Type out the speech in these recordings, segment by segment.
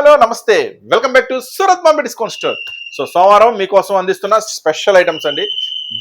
Hello నమస్తే welcome back to Surat Bombay discount store. So సోమవారం మీకోసం అందిస్తున్న స్పెషల్ ఐటమ్స్ అండి.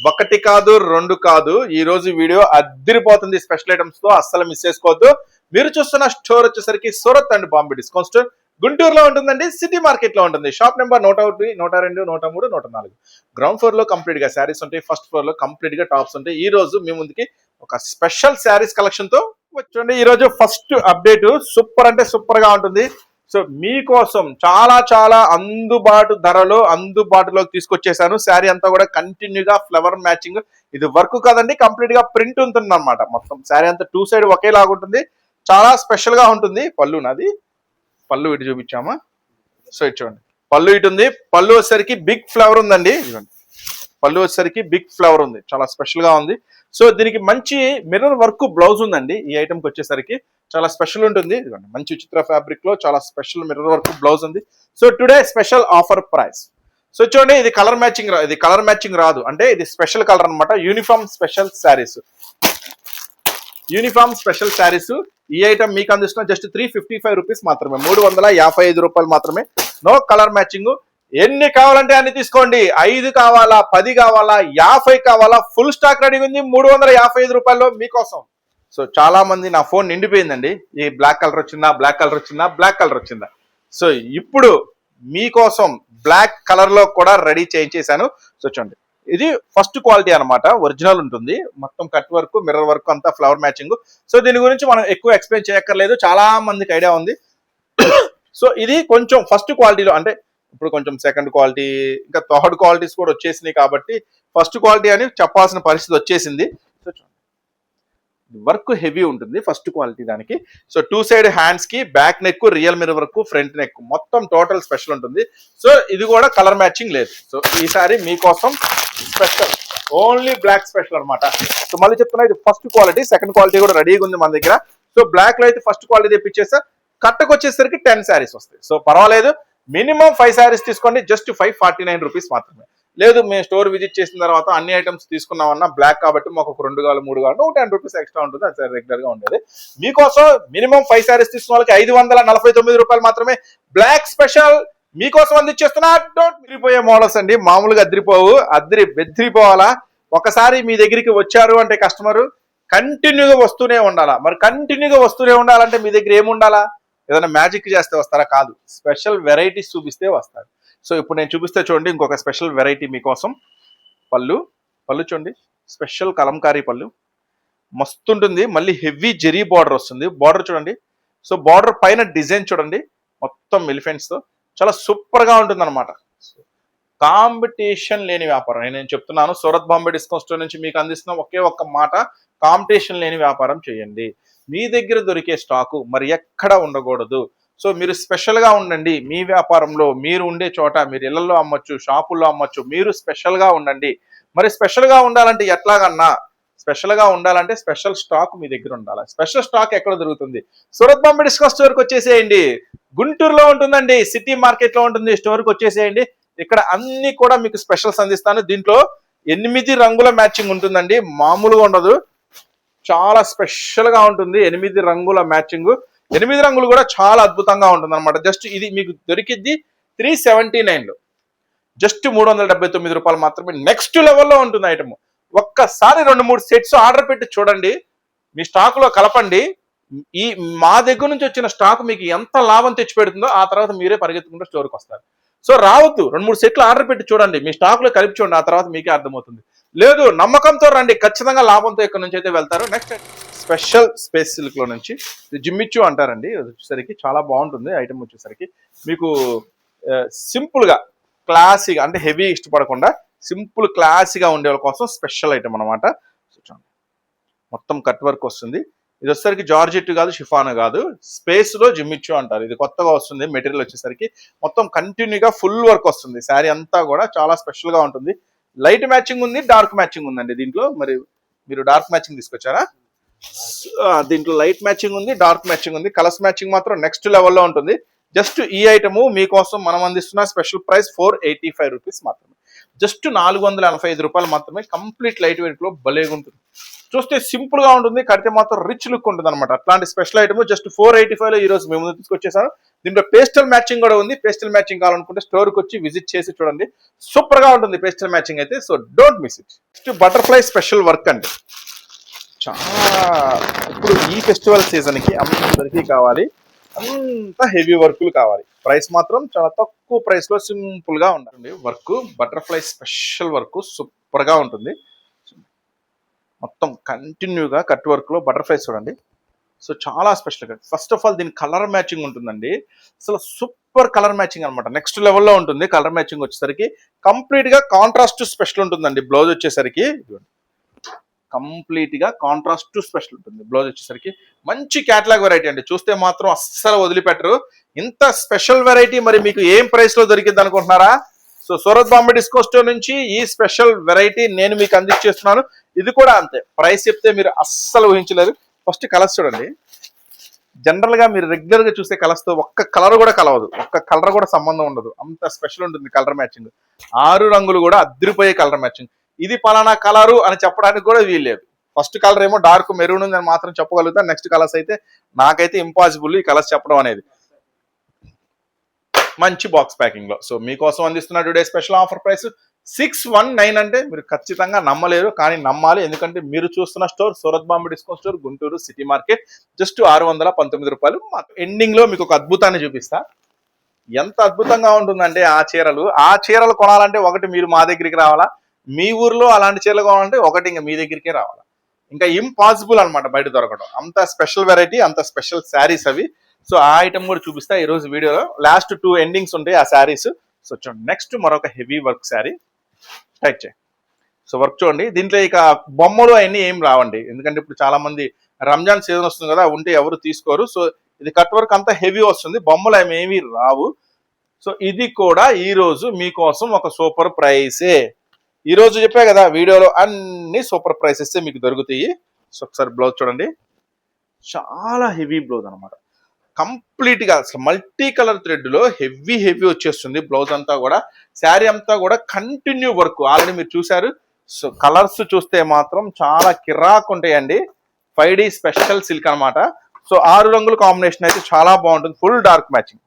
ఒకటి కాదు రెండు కాదు, ఈ రోజు వీడియో అద్దిరిపోతుంది స్పెషల్ ఐటమ్స్ తో, అస్సలు మిస్ చేసుకోవద్దు. మీరు చూస్తున్న స్టోర్ వచ్చేసరికి Surat and Bombay discount store గుంటూరులో ఉంటుందండి. సిటీ మార్కెట్ లో ఉంటుంది. Shop number 101, 102, 103, 104. గ్రౌండ్ ఫ్లోర్ లో కంప్లీట్ గా శారీస్ ఉంటాయి, ఫస్ట్ ఫ్లోర్ లో కంప్లీట్ గా టాప్స్ ఉంటాయి. ఈ రోజు మీ ముందుకి ఒక స్పెషల్ శారీస్ కలెక్షన్ తో వచ్చండి. ఈ రోజు ఫస్ట్ అప్డేట్ సూపర్ అంటే సూపర్ గా ఉంటుంది. సో మీకోసం చాలా చాలా అందుబాటు ధరలో అందుబాటులోకి తీసుకొచ్చేసాను. శారీ అంతా కూడా కంటిన్యూగా ఫ్లవర్ మ్యాచింగ్, ఇది వర్క్ కాదండి, కంప్లీట్ గా ప్రింట్ ఉంటుంది అనమాట. మొత్తం శారీ అంతా టూ సైడ్ ఒకేలాగా ఉంటుంది, చాలా స్పెషల్ గా ఉంటుంది. పళ్ళు నాది, పళ్ళు ఇటు చూపించామా. సో ఇటు చూడండి, పళ్ళు ఇటు ఉంది. పళ్ళు వచ్చేసరికి బిగ్ ఫ్లవర్ ఉందండి. పళ్ళు వచ్చేసరికి బిగ్ ఫ్లవర్ ఉంది, చాలా స్పెషల్ గా ఉంది. సో దీనికి మంచి మిర్రర్ వర్క్ బ్లౌజ్ ఉందండి. ఈ ఐటమ్కి వచ్చేసరికి చాలా స్పెషల్ ఉంటుంది. ఇదిగోండి, మంచి చిత్ర ఫ్యాబ్రిక్ లో చాలా స్పెషల్ మిర్రర్ వర్క్ బ్లౌజ్ ఉంది. So today special offer price. So చూడండి, ఇది కలర్ మ్యాచింగ్ రాదు, అంటే ఇది స్పెషల్ కలర్ అనమాట. Uniform special saris, uniform special saris. ఈ ఐటమ్ మీకు అందిస్తున్న జస్ట్ 355 రూపీస్ మాత్రమే, 355 రూపాయలు మాత్రమే. No colour matching. ఎన్ని కావాలంటే అన్ని తీసుకోండి. 5 కావాలా, 10 కావాలా, 50 కావాలా, ఫుల్ స్టాక్ రెడీ ఉంది 355 రూపాయల్లో మీకోసం. సో చాలా మంది నా ఫోన్ నిండిపోయిందండి, ఈ బ్లాక్ కలర్ వచ్చిందా, బ్లాక్ కలర్ వచ్చిందా, బ్లాక్ కలర్ వచ్చిందా. సో ఇప్పుడు మీకోసం బ్లాక్ కలర్ లో కూడా రెడీ చేయించేశాను. సో చూడండి, ఇది ఫస్ట్ క్వాలిటీ అనమాట, ఒరిజినల్ ఉంటుంది. మొత్తం కట్ వర్క్, మిర్రర్ వర్క్ అంతా ఫ్లవర్ మ్యాచింగ్. సో దీని గురించి మనం ఎక్కువ ఎక్స్ప్లెయిన్ చేయక్కర్లేదు, చాలా మందికి ఐడియా ఉంది. సో ఇది కొంచెం ఫస్ట్ క్వాలిటీలో, అంటే ఇప్పుడు కొంచెం సెకండ్ క్వాలిటీ, ఇంకా థర్డ్ క్వాలిటీస్ కూడా వచ్చేసినాయి కాబట్టి ఫస్ట్ క్వాలిటీ అని చెప్పాల్సిన పరిస్థితి వచ్చేసింది. సో వర్క్ హెవీ ఉంటుంది ఫస్ట్ క్వాలిటీ దానికి. సో టూ సైడ్ హ్యాండ్స్ కి back neck, real mirror work, front neck, మొత్తం టోటల్ స్పెషల్ ఉంటుంది. సో ఇది కూడా కలర్ మ్యాచింగ్ లేదు. సో ఈసారి మీకోసం స్పెషల్ ఓన్లీ బ్లాక్ స్పెషల్ అనమాట. సో మళ్ళీ చెప్తున్నా, ఇది ఫస్ట్ క్వాలిటీ, సెకండ్ క్వాలిటీ కూడా రెడీగా ఉంది మన దగ్గర. సో బ్లాక్ లో అయితే ఫస్ట్ క్వాలిటీ తెప్పించేస్తా. కట్టకు వచ్చేసరికి 10 శారీస్ వస్తాయి. సో పర్వాలేదు, మినిమం 5 శారీస్ తీసుకోండి, జస్ట్ 549 రూపీస్ మాత్రమే. లేదు మేము స్టోర్ విజిట్ చేసిన తర్వాత అన్ని ఐటమ్స్ తీసుకున్నామన్నా బ్లాక్ కాబట్టి మాకు ఒక 2 కావాలి 3 కావాలి, 10 రూపీస్ ఎక్స్ట్రా ఉంటుంది, అది రెగ్యులర్ గా ఉండేది. మీకోసం మినిమం 5 శారీస్ తీసుకున్న వాళ్ళకి 549 రూపాయలు మాత్రమే బ్లాక్ స్పెషల్ మీకోసం అందించేస్తున్నా. డోంట్ మిగిలిపోయే మోడల్స్ అండి, మామూలుగా బెదిరిపోవాలా. ఒకసారి మీ దగ్గరికి వచ్చారు అంటే కస్టమర్ కంటిన్యూగా వస్తూనే ఉండాలా. మరి కంటిన్యూగా వస్తూనే ఉండాలంటే మీ దగ్గర ఏముండాలా? ఏదైనా మ్యాజిక్ చేస్తే వస్తారా? కాదు, స్పెషల్ వెరైటీస్ చూపిస్తే వస్తారు. సో ఇప్పుడు నేను చూపిస్తే చూడండి, ఇంకొక స్పెషల్ వెరైటీ మీకోసం. పళ్ళు చూడండి, స్పెషల్ కలంకారీ పళ్ళు, మస్తు ఉంటుంది. మళ్ళీ హెవీ జెరీ బార్డర్ వస్తుంది. బార్డర్ చూడండి, సో బార్డర్ పైన డిజైన్ చూడండి, మొత్తం ఎలిఫెంట్స్ తో చాలా సూపర్ గా ఉంటుంది అనమాట. కాంపిటీషన్ లేని వ్యాపారం నేను చెప్తున్నాను. సూరత్ బాంబే డిస్కౌంట్ స్టోర్ నుంచి మీకు అందిస్తున్న ఒకే ఒక్క మాట, కాంపిటీషన్ లేని వ్యాపారం చేయండి. మీ దగ్గర దొరికే స్టాకు మరి ఎక్కడ ఉండకూడదు. సో మీరు స్పెషల్ గా ఉండండి. మీ వ్యాపారంలో మీరు ఉండే చోట, మీరు ఇళ్లలో అమ్మొచ్చు, షాపుల్లో అమ్మొచ్చు, మీరు స్పెషల్ గా ఉండండి. మరి స్పెషల్ గా ఉండాలంటే ఎట్లాగన్నా? స్పెషల్ గా ఉండాలంటే స్పెషల్ స్టాక్ మీ దగ్గర ఉండాలి. స్పెషల్ స్టాక్ ఎక్కడ దొరుకుతుంది? సూరత్ బాంబే డిస్కౌంట్ స్టోర్ కి వచ్చేసేయండి. గుంటూరులో ఉంటుందండి, సిటీ మార్కెట్ లో ఉంటుంది. స్టోర్ కి వచ్చేసేయండి. ఇక్కడ అన్ని కూడా మీకు స్పెషల్స్ అందిస్తాను. దీంట్లో 8 రంగుల మ్యాచింగ్ ఉంటుందండి, మామూలుగా ఉండదు, చాలా స్పెషల్ గా ఉంటుంది. 8 రంగుల మ్యాచింగ్, 8 రంగులు కూడా చాలా అద్భుతంగా ఉంటుంది అనమాట. జస్ట్ ఇది మీకు దొరికిద్ది 379 లో, జస్ట్ 379 రూపాయలు మాత్రమే. నెక్స్ట్ లెవెల్లో ఉంటుంది ఐటమ్. ఒక్కసారి 2-3 సెట్స్ ఆర్డర్ పెట్టి చూడండి, మీ స్టాక్ లో కలపండి. ఈ మా దగ్గర నుంచి వచ్చిన స్టాక్ మీకు ఎంత లాభం తెచ్చిపెడుతుందో ఆ తర్వాత మీరే పరిగెత్తుకుంటూ స్టోర్కి వస్తారు. సో రావద్దు, 2-3 సెట్లు ఆర్డర్ పెట్టి చూడండి, మీ స్టాక్ లో కలిపి చూడండి, ఆ తర్వాత మీకే అర్థమవుతుంది. లేదు, నమ్మకంతో రండి, ఖచ్చితంగా లాభంతో ఇక్కడ నుంచి అయితే వెళ్తారు. నెక్స్ట్ స్పెషల్ స్పేస్ సిల్క్ లో నుంచి జిమ్మిచ్చు అంటారండి. వచ్చేసరికి చాలా బాగుంటుంది ఐటమ్. వచ్చేసరికి మీకు సింపుల్ గా క్లాసీగా, అంటే హెవీ ఇష్టపడకుండా సింపుల్ క్లాసీగా ఉండే వాళ్ళ కోసం స్పెషల్ ఐటమ్ అనమాట. మొత్తం కట్ వర్క్ వస్తుంది. ఇది వచ్చేసరికి జార్జెట్ కాదు, షిఫాన్ కాదు, స్పేస్ లో జిమ్మిచ్చు అంటారు. ఇది కొత్తగా వస్తుంది మెటీరియల్. వచ్చేసరికి మొత్తం కంటిన్యూగా ఫుల్ వర్క్ వస్తుంది. శారీ అంతా కూడా చాలా స్పెషల్ గా ఉంటుంది. లైట్ మ్యాచింగ్ ఉంది, డార్క్ మ్యాచింగ్ ఉందండి దీంట్లో. మరి మీరు డార్క్ మ్యాచింగ్ తీసుకొచ్చారా? దీంట్లో లైట్ మ్యాచింగ్ ఉంది, డార్క్ మ్యాచింగ్ ఉంది. కలర్స్ మ్యాచింగ్ మాత్రం నెక్స్ట్ లెవెల్లో ఉంటుంది. జస్ట్ ఈ ఐటమ్ మీకోసం మనం అందిస్తున్న స్పెషల్ ప్రైస్ 485 రూపీస్ మాత్రమే. జస్ట్ 485 రూపాయలు మాత్రమే. కంప్లీట్ లైట్ వెయిట్ లో భలేగా ఉంటుంది. చూస్తే సింపుల్ గా ఉంటుంది, కడితే మాత్రం రిచ్ లుక్ ఉంటుంది అనమాట. అట్లాంటి స్పెషల్ ఐటమ్ జస్ట్ 485 లో ఈ రోజు మేము ముందు తీసుకొచ్చేసాను. దీంట్లో పేస్టల్ మ్యాచింగ్ కూడా ఉంది. పేస్టల్ మ్యాచింగ్ కావాలనుకుంటే స్టోర్ కి వచ్చి విజిట్ చేసి చూడండి, సూపర్ గా ఉంటుంది పేస్టల్ మ్యాచింగ్ అయితే. So don't miss it. Next butterfly special work అండి. చాలా ఇప్పుడు ఈ ఫెస్టివల్ సీజన్ కి అందరికీ కావాలి, అంత హెవీ వర్క్లు కావాలి. ప్రైస్ మాత్రం చాలా తక్కువ ప్రైస్ లో సింపుల్ గా ఉంటుంది. Work butterfly special work super గా ఉంటుంది. మొత్తం కంటిన్యూగా కట్ వర్క్ లో బటర్ఫ్లైస్ చూడండి. సో చాలా స్పెషల్ గా, ఫస్ట్ ఆఫ్ ఆల్ దీని కలర్ మ్యాచింగ్ ఉంటుందండి. అసలు సూపర్ కలర్ మ్యాచింగ్ అనమాట, నెక్స్ట్ లెవెల్లో ఉంటుంది. కలర్ మ్యాచింగ్ వచ్చేసరికి కంప్లీట్ గా కాంట్రాస్ట్ స్పెషల్ ఉంటుందండి. బ్లౌజ్ వచ్చేసరికి కంప్లీట్ గా కాంట్రాస్ట్ స్పెషల్ ఉంటుంది. బ్లౌజ్ వచ్చేసరికి మంచి క్యాటలాగ్ వెరైటీ అండి. చూస్తే మాత్రం అస్సలు వదిలిపెట్టరు. ఇంత స్పెషల్ వెరైటీ మరి మీకు ఏం ప్రైస్ లో దొరికింది అనుకుంటున్నారా? So Surat Bombay disco store నుంచి ఈ స్పెషల్ వెరైటీ నేను మీకు అందించేస్తున్నాను. ఇది కూడా అంతే, ప్రైస్ చెప్తే మీరు అస్సలు ఊహించలేరు. ఫస్ట్ కలర్స్ చూడండి. జనరల్ గా మీరు రెగ్యులర్ గా చూసే కలర్స్ తో ఒక్క కలర్ కూడా కలవదు, ఒక్క కలర్ కూడా సంబంధం ఉండదు, అంత స్పెషల్ ఉంటుంది కలర్ మ్యాచింగ్. 6 రంగులు కూడా అద్దరిపోయే కలర్ మ్యాచింగ్. ఇది పలానా కలరు అని చెప్పడానికి కూడా వీల్లేదు. ఫస్ట్ కలర్ ఏమో డార్క్ మెరూన్ ఉంది అని మాత్రం చెప్పగలుగుతాను. నెక్స్ట్ కలర్స్ అయితే నాకైతే ఇంపాసిబుల్ ఈ కలర్స్ చెప్పడం అనేది. మంచి బాక్స్ ప్యాకింగ్ లో. సో మీకోసం అందిస్తున్న టుడే స్పెషల్ ఆఫర్ ప్రైస్ 619 అంటే మీరు ఖచ్చితంగా నమ్మలేరు, కానీ నమ్మాలి. ఎందుకంటే మీరు చూస్తున్న store Surat Bombay discount store, Guntur city market. Just 619 రూపాయలు. ఎండింగ్ లో మీకు ఒక అద్భుతాన్ని చూపిస్తా. ఎంత అద్భుతంగా ఉంటుందంటే ఆ చీరలు కొనాలంటే ఒకటి మీరు మా దగ్గరికి రావాలా, మీ ఊర్లో అలాంటి చీరలు కొనాలంటే ఒకటి ఇంకా మీ దగ్గరికే రావాలా. ఇంకా ఇంపాసిబుల్ అనమాట బయట దొరకడం. అంత స్పెషల్ వెరైటీ, అంత స్పెషల్ శారీస్ అవి. సో ఆ ఐటమ్ కూడా చూపిస్తా ఈ రోజు వీడియోలో. లాస్ట్ 2 ఎండింగ్స్ ఉంటాయి ఆ శారీస్. సో చూడండి, నెక్స్ట్ మరొక హెవీ వర్క్ శారీ. టైట్ చేయి. సో వర్క్ చూడండి. దీంట్లో ఇక బొమ్మలు అవన్నీ ఏం రావండి, ఎందుకంటే ఇప్పుడు చాలా మంది రంజాన్ సీజన్ వస్తుంది కదా, ఉంటే ఎవరు తీసుకోరు. సో ఇది కట్ వర్క్ అంతా హెవీ వస్తుంది, బొమ్మలు ఏమీ రావు. సో ఇది కూడా ఈ రోజు మీకోసం ఒక సూపర్ ప్రైసే. ఈ రోజు చెప్పా కదా వీడియోలో అన్ని సూపర్ ప్రైసెస్ మీకు దొరుకుతాయి. సో ఒకసారి బ్లౌజ్ చూడండి, చాలా హెవీ బ్లౌజ్ అనమాట. కంప్లీట్ గా అసలు మల్టీ కలర్ థ్రెడ్ లో హెవీ వచ్చేస్తుంది బ్లౌజ్ అంతా కూడా. శారీ అంతా కూడా కంటిన్యూ వర్క్ ఆల్రెడీ మీరు చూసారు. సో కలర్స్ చూస్తే మాత్రం చాలా కిరాక్ ఉంటాయండి. 5D స్పెషల్ సిల్క్ అనమాట. సో 6 రంగుల కాంబినేషన్ అయితే చాలా బాగుంటుంది. ఫుల్ డార్క్ మ్యాచింగ్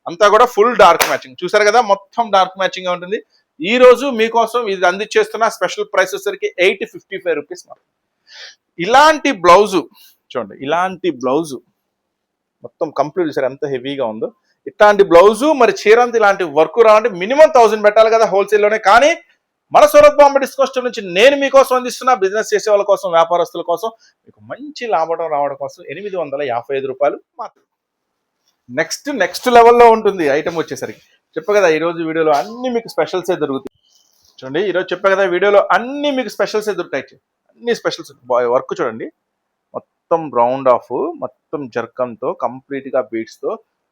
అంతా కూడా, ఫుల్ డార్క్ మ్యాచింగ్ చూసారు కదా, మొత్తం డార్క్ మ్యాచింగ్ గా ఉంటుంది. ఈ రోజు మీకోసం ఇది అందించేస్తున్న స్పెషల్ ప్రైస్ వచ్చేసరికి 855 రూపీస్. ఇలాంటి బ్లౌజు చూడండి, ఇలాంటి బ్లౌజు మొత్తం కంప్లీట్ చూసారు ఎంత హెవీగా ఉందో. ఇట్లాంటి బ్లౌజు మరి చీరంత ఇలాంటి వర్క్ రావాలంటే మినిమం 1000 పెట్టాలి కదా హోల్సేల్లోనే. కానీ మన సూరత్ బాంబే డిస్కౌంట్ స్టోర్ నుంచి నేను మీకోసం అందిస్తున్న బిజినెస్ చేసే వాళ్ళ కోసం, వ్యాపారస్తుల కోసం, మీకు మంచి లాభం రావడం కోసం 855 రూపాయలు మాత్రం. నెక్స్ట్ లెవెల్లో ఉంటుంది ఐటమ్ వచ్చేసరికి. చెప్పా కదా ఈ రోజు వీడియోలో అన్ని మీకు స్పెషల్సే దొరుకుతాయి. చూడండి ఈరోజు చెప్పా కదా వీడియోలో అన్ని మీకు స్పెషల్సే దొరుకుతాయి. అన్ని స్పెషల్స్. వర్క్ చూడండి, మొత్తం రౌండ్ ఆఫ్, మొత్తం జర్కంతో, కంప్లీట్ గా బీడ్స్ తో,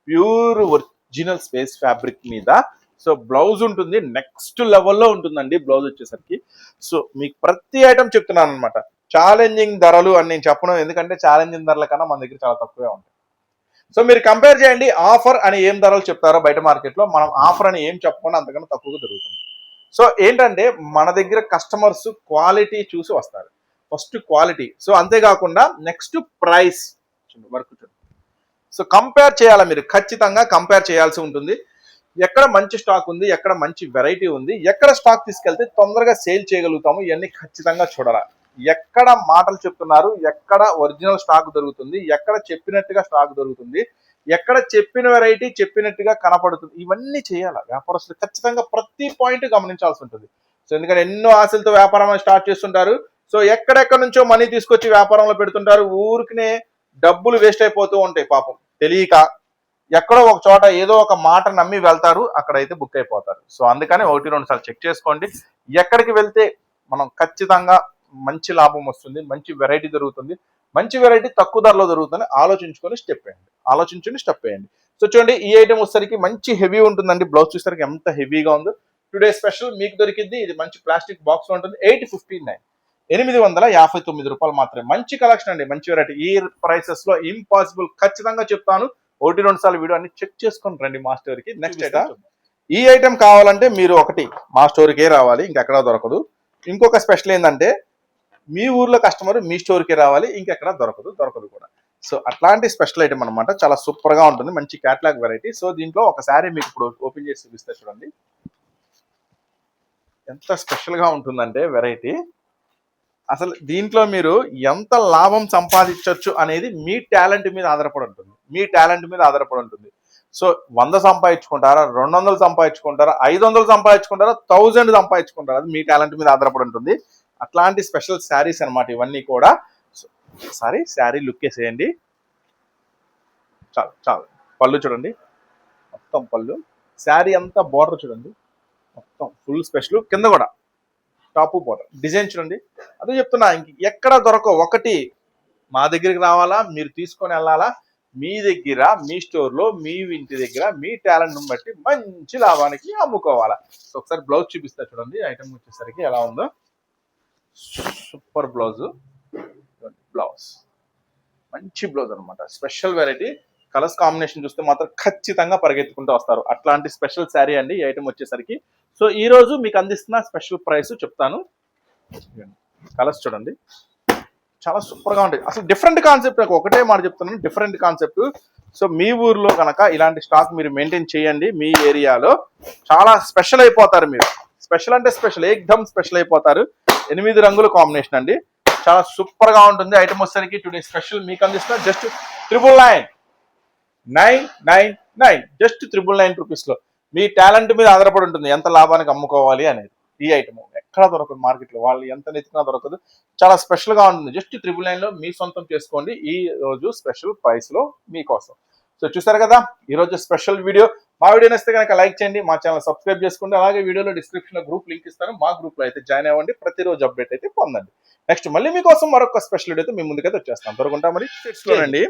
ప్యూర్ ఒరిజినల్ స్పేస్ ఫ్యాబ్రిక్ మీద. సో బ్లౌజ్ ఉంటుంది నెక్స్ట్ లెవెల్లో ఉంటుందండి బ్లౌజ్ వచ్చేసరికి. సో మీకు ప్రతి ఐటమ్ చెప్తున్నాను అనమాట. ఛాలెంజింగ్ ధరలు అని నేను చెప్పను, ఎందుకంటే ఛాలెంజింగ్ ధరల కన్నా మన దగ్గర చాలా తక్కువే ఉంటాయి. సో మీరు కంపేర్ చేయండి, ఆఫర్ అని ఏం ధరలు చెప్తారో బయట మార్కెట్ లో, మనం ఆఫర్ అని ఏం చెప్పకుండా అంతకన్నా తక్కువగా దొరుకుతుంది. సో ఏంటంటే మన దగ్గర కస్టమర్స్ క్వాలిటీ చూసి వస్తారు. ఫస్ట్ క్వాలిటీ, సో అంతేకాకుండా నెక్స్ట్ ప్రైస్. వర్క్ చూడండి. సో కంపేర్ చేయాలా, మీరు ఖచ్చితంగా కంపేర్ చేయాల్సి ఉంటుంది. ఎక్కడ మంచి స్టాక్ ఉంది, ఎక్కడ మంచి వెరైటీ ఉంది, ఎక్కడ స్టాక్ తీసుకెళ్తే తొందరగా సేల్ చేయగలుగుతాము, ఇవన్నీ ఖచ్చితంగా చూడాలి. ఎక్కడ మాటలు చెప్తున్నారు, ఎక్కడ ఒరిజినల్ స్టాక్ దొరుకుతుంది, ఎక్కడ చెప్పినట్టుగా స్టాక్ దొరుకుతుంది, ఎక్కడ చెప్పిన వెరైటీ చెప్పినట్టుగా కనపడుతుంది, ఇవన్నీ చేయాలి వ్యాపారస్తులు. ఖచ్చితంగా ప్రతి పాయింట్ గమనించాల్సి ఉంటుంది. సో ఎందుకంటే ఎన్నో ఆశలతో వ్యాపారం స్టార్ట్ చేస్తుంటారు. సో ఎక్కడెక్కడ నుంచో మనీ తీసుకొచ్చి వ్యాపారంలో పెడుతుంటారు. ఊరికినే డబ్బులు వేస్ట్ అయిపోతూ ఉంటాయి పాపం తెలియక. ఎక్కడో ఒక చోట ఏదో ఒక మాట నమ్మి వెళ్తారు, అక్కడైతే బుక్ అయిపోతారు. సో అందుకని 1-2 సార్లు చెక్ చేసుకోండి. ఎక్కడికి వెళ్తే మనం ఖచ్చితంగా మంచి లాభం వస్తుంది, మంచి వెరైటీ దొరుకుతుంది, మంచి వెరైటీ తక్కువ ధరలో దొరుకుతుంది ఆలోచించుకొని స్టెప్ వేయండి. సో చూడండి, ఈ ఐటమ్ వచ్చేసరికి మంచి హెవీ ఉంటుందండి. బ్లౌజ్ చూసేసరికి ఎంత హెవీగా ఉందో. టుడే స్పెషల్ మీకు దొరికింది. ఇది మంచి ప్లాస్టిక్ బాక్స్ లో ఉంటుంది. 859 రూపాయలు మాత్రమే. మంచి కలెక్షన్ అండి, మంచి వెరైటీ. ఈ ప్రైసెస్ లో ఇంపాసిబుల్, ఖచ్చితంగా చెప్తాను. 1-2 సార్లు వీడియో అన్ని చెక్ చేసుకొని రండి మాస్టర్ కి. నెక్స్ట్ ఐటమ్ ఈ ఐటెం కావాలంటే మీరు ఒకటి మా స్టోర్కే రావాలి, ఇంకెక్కడ దొరకదు. ఇంకొక స్పెషల్ ఏంటంటే మీ ఊర్లో కస్టమర్ మీ స్టోర్కే రావాలి, ఇంకెక్కడ దొరకదు కూడా. సో అట్లాంటి స్పెషల్ ఐటమ్ అనమాట. చాలా సూపర్ గా ఉంటుంది, మంచి క్యాటలాగ్ వెరైటీ. సో దీంట్లో ఒక శారీ మీకు ఇప్పుడు ఓపెన్ చేసి చూపిస్తే చూడండి ఎంత స్పెషల్ గా ఉంటుందంటే వెరైటీ. అసలు దీంట్లో మీరు ఎంత లాభం సంపాదించవచ్చు అనేది మీ టాలెంట్ మీద ఆధారపడి ఉంటుంది. సో 100 సంపాదించుకుంటారా, 200 సంపాదించుకుంటారా, 500 సంపాదించుకుంటారా, 1000 సంపాదించుకుంటారా, అది మీ టాలెంట్ మీద ఆధారపడి ఉంటుంది. అట్లాంటి స్పెషల్ శారీస్ అనమాట ఇవన్నీ కూడా. సారీ శారీ లుక్ వేసేయండి. చాలు పళ్ళు చూడండి, మొత్తం పళ్ళు, శారీ అంతా బార్డర్ చూడండి, మొత్తం ఫుల్ స్పెషల్. కింద కూడా టాప్ బార్డర్ డిజైన్ చూడండి. అదే చెప్తున్నా, ఇంక ఎక్కడ దొరకవు. ఒకటి మా దగ్గరికి రావాలా, మీరు తీసుకొని వెళ్ళాలా, మీ దగ్గర మీ స్టోర్లో మీ ఇంటి దగ్గర మీ టాలెంట్ని బట్టి మంచి లాభానికి అమ్ముకోవాలా. సో ఒకసారి బ్లౌజ్ చూపిస్తా చూడండి, ఐటమ్ వచ్చేసరికి ఎలా ఉందో. సూపర్ బ్లౌజ్, మంచి బ్లౌజ్ అనమాట, స్పెషల్ వెరైటీ. కలర్స్ కాంబినేషన్ చూస్తే మాత్రం ఖచ్చితంగా పరిగెత్తుకుంటూ వస్తారు. అట్లాంటి స్పెషల్ శారీ అండి ఈ ఐటమ్ వచ్చేసరికి. సో ఈ రోజు మీకు అందిస్తున్న స్పెషల్ ప్రైస్ చెప్తాను. కలర్స్ చూడండి, చాలా సూపర్ గా ఉంటాయి. అసలు డిఫరెంట్ కాన్సెప్ట్, ఒకటే మాట చెప్తున్నాను, డిఫరెంట్ కాన్సెప్ట్. సో మీ ఊర్లో కనుక ఇలాంటి స్టాక్ మీరు మెయింటైన్ చేయండి, మీ ఏరియాలో చాలా స్పెషల్ అయిపోతారు మీరు. స్పెషల్ అంటే స్పెషల్, ఏకదమ్ స్పెషల్ అయిపోతారు. 8 రంగుల కాంబినేషన్ అండి, చాలా సూపర్ గా ఉంటుంది. ఐటమ్ వచ్చేసరికి టుడే స్పెషల్ మీకు అందిస్తున్నా జస్ట్ 999, జస్ట్ 999 రూపీస్ లో. మీ టాలెంట్ మీద ఆధారపడి ఉంటుంది ఎంత లాభానికి అమ్ముకోవాలి అనేది. ఈ ఐటమ్ ఎక్కడ దొరకదు మార్కెట్ లో, వాళ్ళు ఎంత నెత్తినా దొరకదు. చాలా స్పెషల్ గా ఉంటుంది, జస్ట్ 999 లో మీ సొంతం చేసుకోండి ఈ రోజు స్పెషల్ ప్రైస్ లో మీకోసం. సో చూసారు కదా ఈ రోజు స్పెషల్ వీడియో. మా వీడియో నచ్చితే కనుక లైక్ చేయండి, మా ఛానల్ సబ్స్క్రైబ్ చేసుకోండి. అలాగే వీడియోలో డిస్క్రిప్షన్ లో గ్రూప్ లింక్ ఇస్తాను, మా గ్రూప్ లో అయితే జాయిన్ అవ్వండి, ప్రతిరోజు అప్డేట్ అయితే పొందండి. నెక్స్ట్ మళ్ళీ మీకోసం మరొక స్పెషల్ వీడియో అయితే మీ ముందుకైతే వచ్చేస్తాం. దొరుకుంటా మరి చూడండి.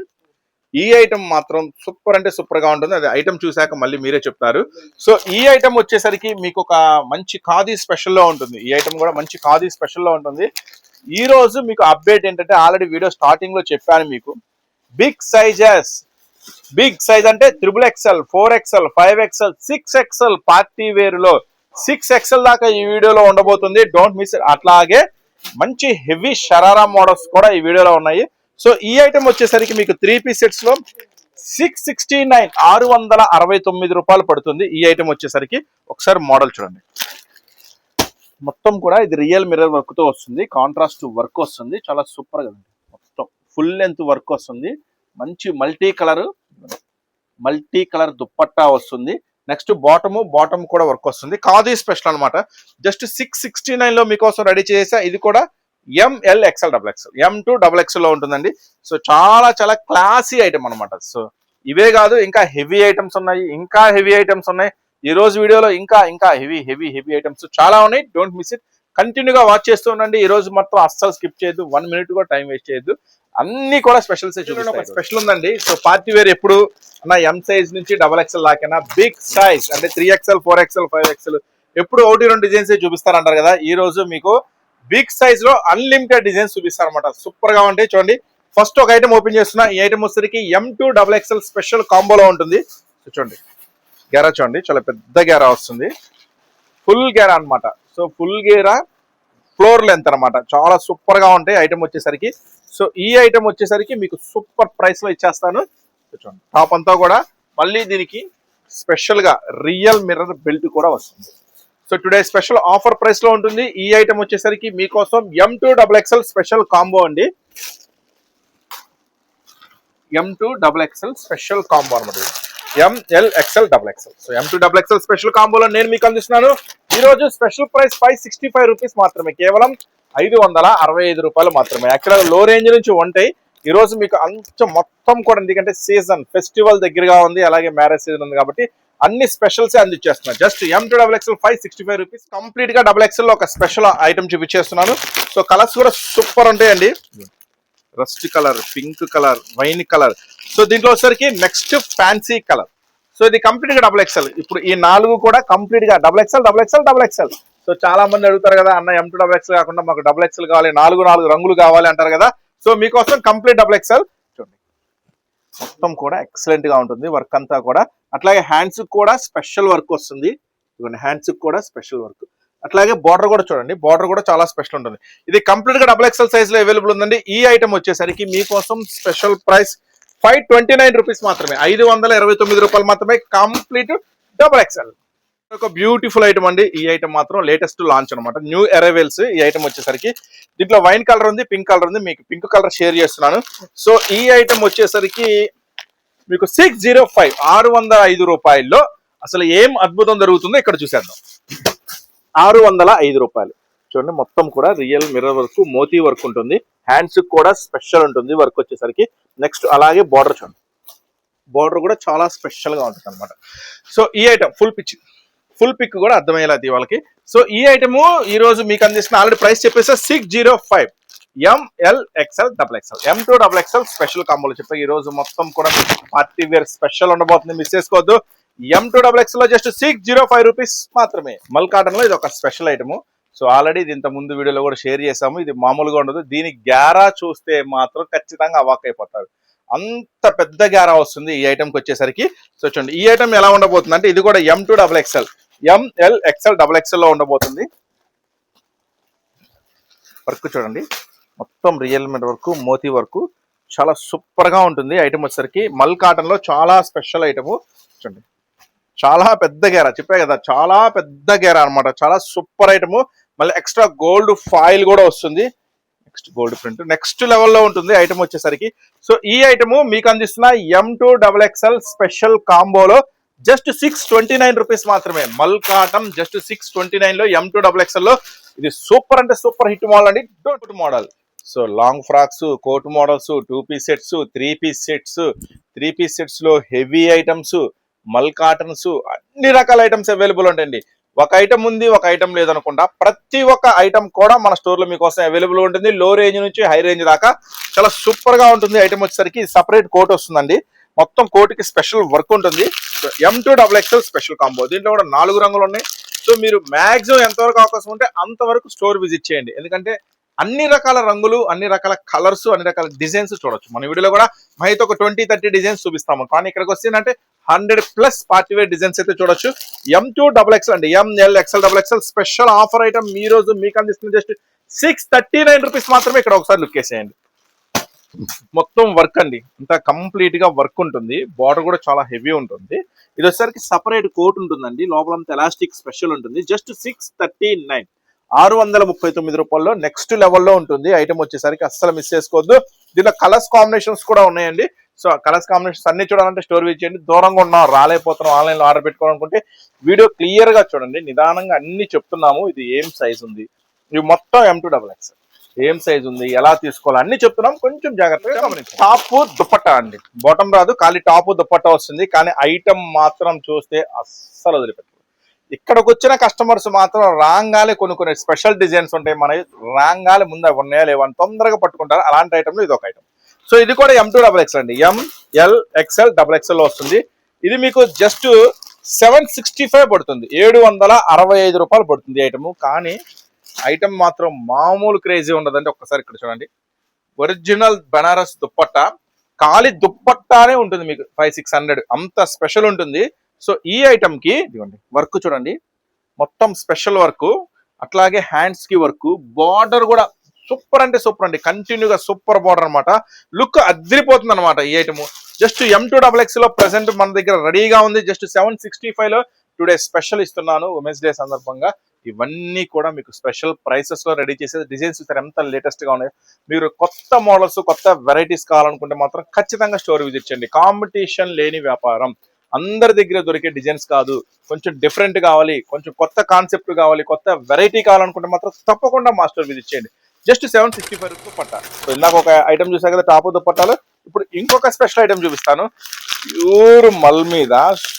ఈ ఐటమ్ మాత్రం సూపర్ అంటే సూపర్ గా ఉంటుంది. అది ఐటమ్ చూసాక మళ్ళీ మీరే చెప్తారు. సో ఈ ఐటమ్ వచ్చేసరికి మీకు ఒక మంచి ఖాదీ స్పెషల్ లో ఉంటుంది. ఈ ఐటమ్ కూడా మంచి ఖాదీ స్పెషల్ లో ఉంటుంది. ఈ రోజు మీకు అప్డేట్ ఏంటంటే, ఆల్రెడీ వీడియో స్టార్టింగ్ లో చెప్పాను మీకు, బిగ్ సైజ్ అంటే XXL, 4XL, 5XL, 6XL party wear లో 6XL దాకా ఈ వీడియోలో ఉండబోతుంది. Don't miss. అట్లాగే మంచి హెవీ షరారా మోడల్స్ కూడా ఈ వీడియోలో ఉన్నాయి. సో ఈ ఐటమ్ వచ్చేసరికి మీకు 3 పీస్ సెట్స్ లో 669, 669 రూపాయలు పడుతుంది. ఈ ఐటమ్ వచ్చేసరికి ఒకసారి మోడల్ చూడండి, మొత్తం కూడా ఇది రియల్ మిర్రర్ వర్క్ తో వస్తుంది, కాంట్రాస్ట్ వర్క్ వస్తుంది, చాలా సూపర్ గా మొత్తం ఫుల్ లెంత్ వర్క్ వస్తుంది. మంచి మల్టీ కలర్ దుప్పట్టా వస్తుంది. నెక్స్ట్ బాటమ్ కూడా వర్క్ వస్తుంది. ఖాదీ స్పెషల్ అనమాట. జస్ట్ 669 లో మీకోసం రెడీ చేసా. ఇది కూడా ML, XL, XXL, M2 XXL లో ఉంటుందండి. సో చాలా క్లాసీ ఐటమ్ అనమాట. సో ఇవే కాదు, ఇంకా హెవీ ఐటమ్స్ ఉన్నాయి. ఈ రోజు వీడియోలో ఇంకా హెవీ ఐటమ్స్ చాలా ఉన్నాయి. డోంట్ మిస్ ఇట్, కంటిన్యూగా వాచ్ చేస్తూ ఉండండి. ఈ రోజు మొత్తం అస్సలు స్కిప్ చేయొద్దు, 1 మినిట్ కూడా టైం వేస్ట్ చేయొద్దు. అన్ని కూడా స్పెషల్స్ చూడండి. ఒక స్పెషల్ ఉందండి. సో పార్టీ వేర్ ఎప్పుడు అన్న M సైజ్ నుంచి XXL దాకైనా, బిగ్ సైజ్ అంటే 3XL, 4XL, 5XL ఎప్పుడు 1-2 డిజైన్స్ చూపిస్తారంటారు కదా. ఈ రోజు మీకు బిగ్ సైజ్ లో అన్లిమిటెడ్ డిజైన్స్ చూపిస్తారనమాట. సూపర్ గా ఉంటాయి. చూడండి, ఫస్ట్ ఒక ఐటమ్ ఓపెన్ చేస్తున్నా. ఈ ఐటమ్ వచ్చేసరికి M2 XXL స్పెషల్ కాంబోలో ఉంటుంది. చూడండి, గేరా చూడండి, చాలా పెద్ద గేరా వస్తుంది, ఫుల్ గేరా అనమాట. సో ఫుల్ గేరా, ఫ్లోర్ లెంత్ అనమాట, చాలా సూపర్ గా ఉంటాయి ఐటమ్ వచ్చేసరికి. సో ఈ ఐటమ్ వచ్చేసరికి మీకు సూపర్ ప్రైస్ లో ఇచ్చేస్తాను. చూడండి, టాప్ అంతా కూడా మళ్ళీ దీనికి స్పెషల్ గా రియల్ మిర్రర్ బెల్ట్ కూడా వస్తుంది. So today special offer price లో ఉంటుంది. ఈ ఐటమ్ వచ్చేసరికి మీకోసం M2 XXL స్పెషల్ కాంబో అండి. M2 XXL స్పెషల్ కాంబో అనమాట, ML, XL, XXL. So M2 XXL special కాంబోలో నేను మీకు అందిస్తున్నాను ఈ రోజు స్పెషల్ ప్రైస్ 565 రూపీస్ మాత్రమే, కేవలం 565 రూపాయలు మాత్రమే. యాక్చువల్గా లో రేంజ్ నుంచి ఉంటాయి. ఈ రోజు మీకు అంత మొత్తం కూడా, ఎందుకంటే సీజన్ ఫెస్టివల్ దగ్గరగా ఉంది, అలాగే మ్యారేజ్ సీజన్ ఉంది కాబట్టి అన్ని స్పెషల్స్ అందించేస్తున్నారు. Just M2 XXL 565 rupees. Complete గా XXL లో ఒక స్పెషల్ ఐటమ్ చూపించేస్తున్నాను. సో కలర్స్ కూడా సూపర్ ఉంటాయండి. Rust colour, pink colour, wine colour. So దీంట్లో వచ్చేసరికి నెక్స్ట్ ఫ్యాన్సీ కలర్. సో ఇది కంప్లీట్ గా XXL. ఇప్పుడు ఈ 4 కూడా కంప్లీట్ గా XXL. సో చాలా మంది అడుగుతారు కదా, అన్న M2 XXL కాకుండా మాకు XXL కావాలి, 4 రంగులు కావాలి అంటారు కదా. సో మీకోసం కంప్లీట్ XXL. చూడండి, మొత్తం కూడా ఎక్సలెంట్ గా ఉంటుంది వర్క్ అంతా కూడా. అట్లాగే హ్యాండ్స్ కూడా స్పెషల్ వర్క్ వస్తుంది. ఇదిగోండి హ్యాండ్స్ కూడా స్పెషల్ వర్క్. అట్లాగే బార్డర్ కూడా చూడండి, బార్డర్ కూడా చాలా స్పెషల్ ఉంటుంది. ఇది కంప్లీట్ గా XXL సైజ్ లో అవైలబుల్ ఉందండి. ఈ ఐటమ్ వచ్చేసరికి మీకోసం స్పెషల్ ప్రైస్ 529 రూపీస్ మాత్రమే, 529 రూపాయలు మాత్రమే, కంప్లీట్ XXL. ఒక బ్యూటిఫుల్ ఐటమ్ అండి. ఈ ఐటమ్ మాత్రం లేటెస్ట్ లాంచ్ అనమాట, న్యూ అరైవల్స్. ఈ ఐటమ్ వచ్చేసరికి దీంట్లో వైన్ కలర్ ఉంది, పింక్ కలర్ ఉంది. మీకు పింక్ కలర్ షేర్ చేస్తున్నాను. సో ఈ ఐటమ్ వచ్చేసరికి మీకు 605 605 రూపాయల్లో అసలు ఏం అద్భుతం జరుగుతుందో ఇక్కడ చూసేద్దాం. 605 రూపాయలు చూడండి, మొత్తం కూడా రియల్ మిర్రర్ వర్క్, మోతీ వర్క్ ఉంటుంది. హ్యాండ్స్ కూడా స్పెషల్ ఉంటుంది వర్క్ వచ్చేసరికి. నెక్స్ట్ అలాగే బార్డర్ చూడండి, బార్డర్ కూడా చాలా స్పెషల్ గా ఉంటుంది అనమాట. సో ఈ ఐటమ్ ఫుల్ పిక్ కూడా అర్థమయ్యేలా వాళ్ళకి. సో ఈ ఐటమ్ ఈ రోజు మీకు అందిస్తున్న ఆల్రెడీ ప్రైస్ చెప్పేసి 605 ML XL XXL M2 XXL special కాంబోలో చెప్పి ఈ రోజు మొత్తం కూడా పార్టీ వేర్ స్పెషల్ ఉండబోతుంది, మిస్ చేసుకోవద్దు. M2 XXL లో జస్ట్ 605 రూపీస్ మాత్రమే. మల్ కాటన్ లో ఇది ఒక స్పెషల్ ఐటమ్. సో ఆల్రెడీ ఇది ఇంత ముందు వీడియోలో కూడా షేర్ చేసాము. ఇది మామూలుగా ఉండదు, దీని గ్యారా చూస్తే మాత్రం ఖచ్చితంగా అవాక్ అయిపోతారు, అంత పెద్ద గ్యారా వస్తుంది ఈ ఐటమ్కి వచ్చేసరికి. సో చూడండి ఈ ఐటమ్ ఎలా ఉండబోతుంది అంటే ఇది కూడా M2 XXL ML XL XXL లో ఉండబోతుంది. వర్క్ చూడండి, మొత్తం రియల్ మిర్రర్ వర్క్, మోతీ వర్క్, చాలా సూపర్ గా ఉంటుంది ఐటమ్ వచ్చేసరికి. మల్ కాటన్ లో చాలా స్పెషల్ ఐటమ్ చూడండి, చాలా పెద్ద గేరా, చెప్పా కదా చాలా పెద్ద గేరా అనమాట, చాలా సూపర్ ఐటమ్. మళ్ళీ ఎక్స్ట్రా గోల్డ్ ఫాయిల్ కూడా వస్తుంది, నెక్స్ట్ గోల్డ్ ప్రింట్ నెక్స్ట్ లెవెల్లో ఉంటుంది ఐటమ్ వచ్చేసరికి. సో ఈ ఐటమ్ మీకు అందిస్తున్న M2 XXL స్పెషల్ కాంబోలో జస్ట్ 629 రూపీస్ మాత్రమే. మల్ కాటన్ జస్ట్ 629 లో M2 XXL లో ఇది సూపర్ అంటే సూపర్ హిట్ మోడల్ అండి. Don't model. So long frocks, coat models, 2 piece sets, 3 piece sets, 3 piece sets లో హెవీ ఐటమ్స్, మల్ కాటన్స్, అన్ని రకాల ఐటమ్స్ అవైలబుల్ ఉంటాయండి. ఒక ఐటమ్ ఉంది, ఒక ఐటమ్ లేదనుకుంటా, ప్రతి ఒక్క ఐటమ్ కూడా మన స్టోర్ లో మీకోసం అవైలబుల్ ఉంటుంది. లో రేంజ్ నుంచి హై రేంజ్ దాకా చాలా సూపర్ గా ఉంటుంది ఐటమ్ వచ్చేసరికి. సపరేట్ కోట్ వస్తుందండి, మొత్తం కోట్కి స్పెషల్ వర్క్ ఉంటుంది. M2 XXL స్పెషల్ కాంబో, దీంట్లో కూడా 4 రంగులు ఉన్నాయి. సో మీరు మాక్సిమం ఎంతవరకు అవకాశం ఉంటే అంతవరకు స్టోర్ విజిట్ చేయండి, ఎందుకంటే అన్ని రకాల రంగులు, అన్ని రకాల కలర్స్, అన్ని రకాల డిజైన్స్ చూడొచ్చు. మన వీడియోలో కూడా అయితే ఒక 20-30 డిజైన్స్ చూపిస్తాము, కానీ ఇక్కడికి వస్తేనంటే 100+ పార్టీ వేర్ డిజైన్స్ అయితే చూడొచ్చు. M2 XXL అండి, ML XL XXL special offer item ఈ రోజు మీకు అందిస్తుంది జస్ట్ 639 రూపీస్ మాత్రమే. ఇక్కడ ఒకసారి లుక్ వేసేయండి, మొత్తం వర్క్ అండి, ఇంత కంప్లీట్ గా వర్క్ ఉంటుంది. బార్డర్ కూడా చాలా హెవీ ఉంటుంది. ఇది వచ్చేసరికి సపరేట్ కోట్ ఉంటుందండి, లోపలంతా ఎలాస్టిక్ స్పెషల్ ఉంటుంది. జస్ట్ 639 639 రూపాయల్లో నెక్స్ట్ లెవెల్లో ఉంటుంది ఐటమ్ వచ్చేసరికి. అస్సలు మిస్ చేసుకోవద్దు. దీనిలో కలర్స్ కాంబినేషన్స్ కూడా ఉన్నాయండి. సో కలర్స్ కాంబినేషన్స్ అన్ని చూడాలంటే స్టోర్ విజిట్ చేయండి. దూరంగా ఉన్నాం, రాలేకపోతున్నాం, ఆన్లైన్ లో ఆర్డర్ పెట్టుకోవాలనుకుంటే వీడియో క్లియర్ గా చూడండి, నిదానంగా అన్ని చెప్తున్నాము. ఇది ఏం సైజ్ ఉంది, ఇవి మొత్తం M2 XXL ఏం సైజ్ ఉంది, ఎలా తీసుకోవాలి అన్ని చెప్తున్నాం, కొంచెం జాగ్రత్తగా గమనించండి. టాప్ దుప్పట్టా అండి, బాటమ్ రాదు, ఖాళీ టాప్ దుప్పట్టా వస్తుంది. కానీ ఐటమ్ మాత్రం చూస్తే అస్సలు వదిలిపెట్టారు. ఇక్కడికి వచ్చిన కస్టమర్స్ మాత్రం రాంగాలే కొన్ని స్పెషల్ డిజైన్స్ ఉంటాయి, మన రాంగాలే ముందు ఉన్నాయా లేవని తొందరగా పట్టుకుంటారు. అలాంటి ఐటమ్లో ఇది ఒక ఐటమ్. సో ఇది కూడా M2 XXL అండి, ML XL XXL లో వస్తుంది. ఇది మీకు జస్ట్ 765 పడుతుంది, 765 రూపాయలు పడుతుంది ఐటమ్. కానీ ఐటమ్ మాత్రం మామూలు క్రేజీ ఉండదండి. ఒక్కసారి ఇక్కడ చూడండి, ఒరిజినల్ బనారస్ దుప్పట్టా, ఖాళీ దుప్పట్టానే ఉంటుంది మీకు 500-600, అంత స్పెషల్ ఉంటుంది. సో ఈ ఐటమ్ కి ఇదిగోండి వర్క్ చూడండి, మొత్తం స్పెషల్ వర్క్, అట్లాగే హ్యాండ్స్ కి వర్క్, బార్డర్ కూడా సూపర్ అంటే సూపర్ అండి, కంటిన్యూగా సూపర్ బార్డర్ అనమాట. లుక్ అదిరిపోతుంది అనమాట ఈ ఐటమ్. జస్ట్ M2 XXL లో ప్రెసెంట్ మన దగ్గర రెడీగా ఉంది. జస్ట్ 765 లో టుడే స్పెషల్ ఇస్తున్నాను ఉమెన్స్ డే సందర్భంగా. ఇవన్నీ కూడా మీకు స్పెషల్ ప్రైసెస్ లో రెడీ చేసే డిజైన్స్ ఎంత లేటెస్ట్ గా ఉన్నాయి. మీరు కొత్త మోడల్స్, కొత్త వెరైటీస్ కావాలనుకుంటే మాత్రం ఖచ్చితంగా స్టోర్ విజిట్ చేయండి. కాంపిటీషన్ లేని వ్యాపారం, అందరి దగ్గర దొరికే డిజైన్స్ కాదు, కొంచెం డిఫరెంట్ కావాలి, కొంచెం కొత్త కాన్సెప్ట్ కావాలి, కొత్త వెరైటీ కావాలనుకుంటే మాత్రం తప్పకుండా మా స్టోర్ విజిట్ చేయండి. జస్ట్ 765 రూపీస్ పట్టా. సో ఇందాక ఒక ఐటమ్ చూసా కదా టాప్ దుప్పట్టాలు, ఇప్పుడు ఇంకొక స్పెషల్ ఐటమ్ చూపిస్తాను. ప్యూర్ మల్ మీద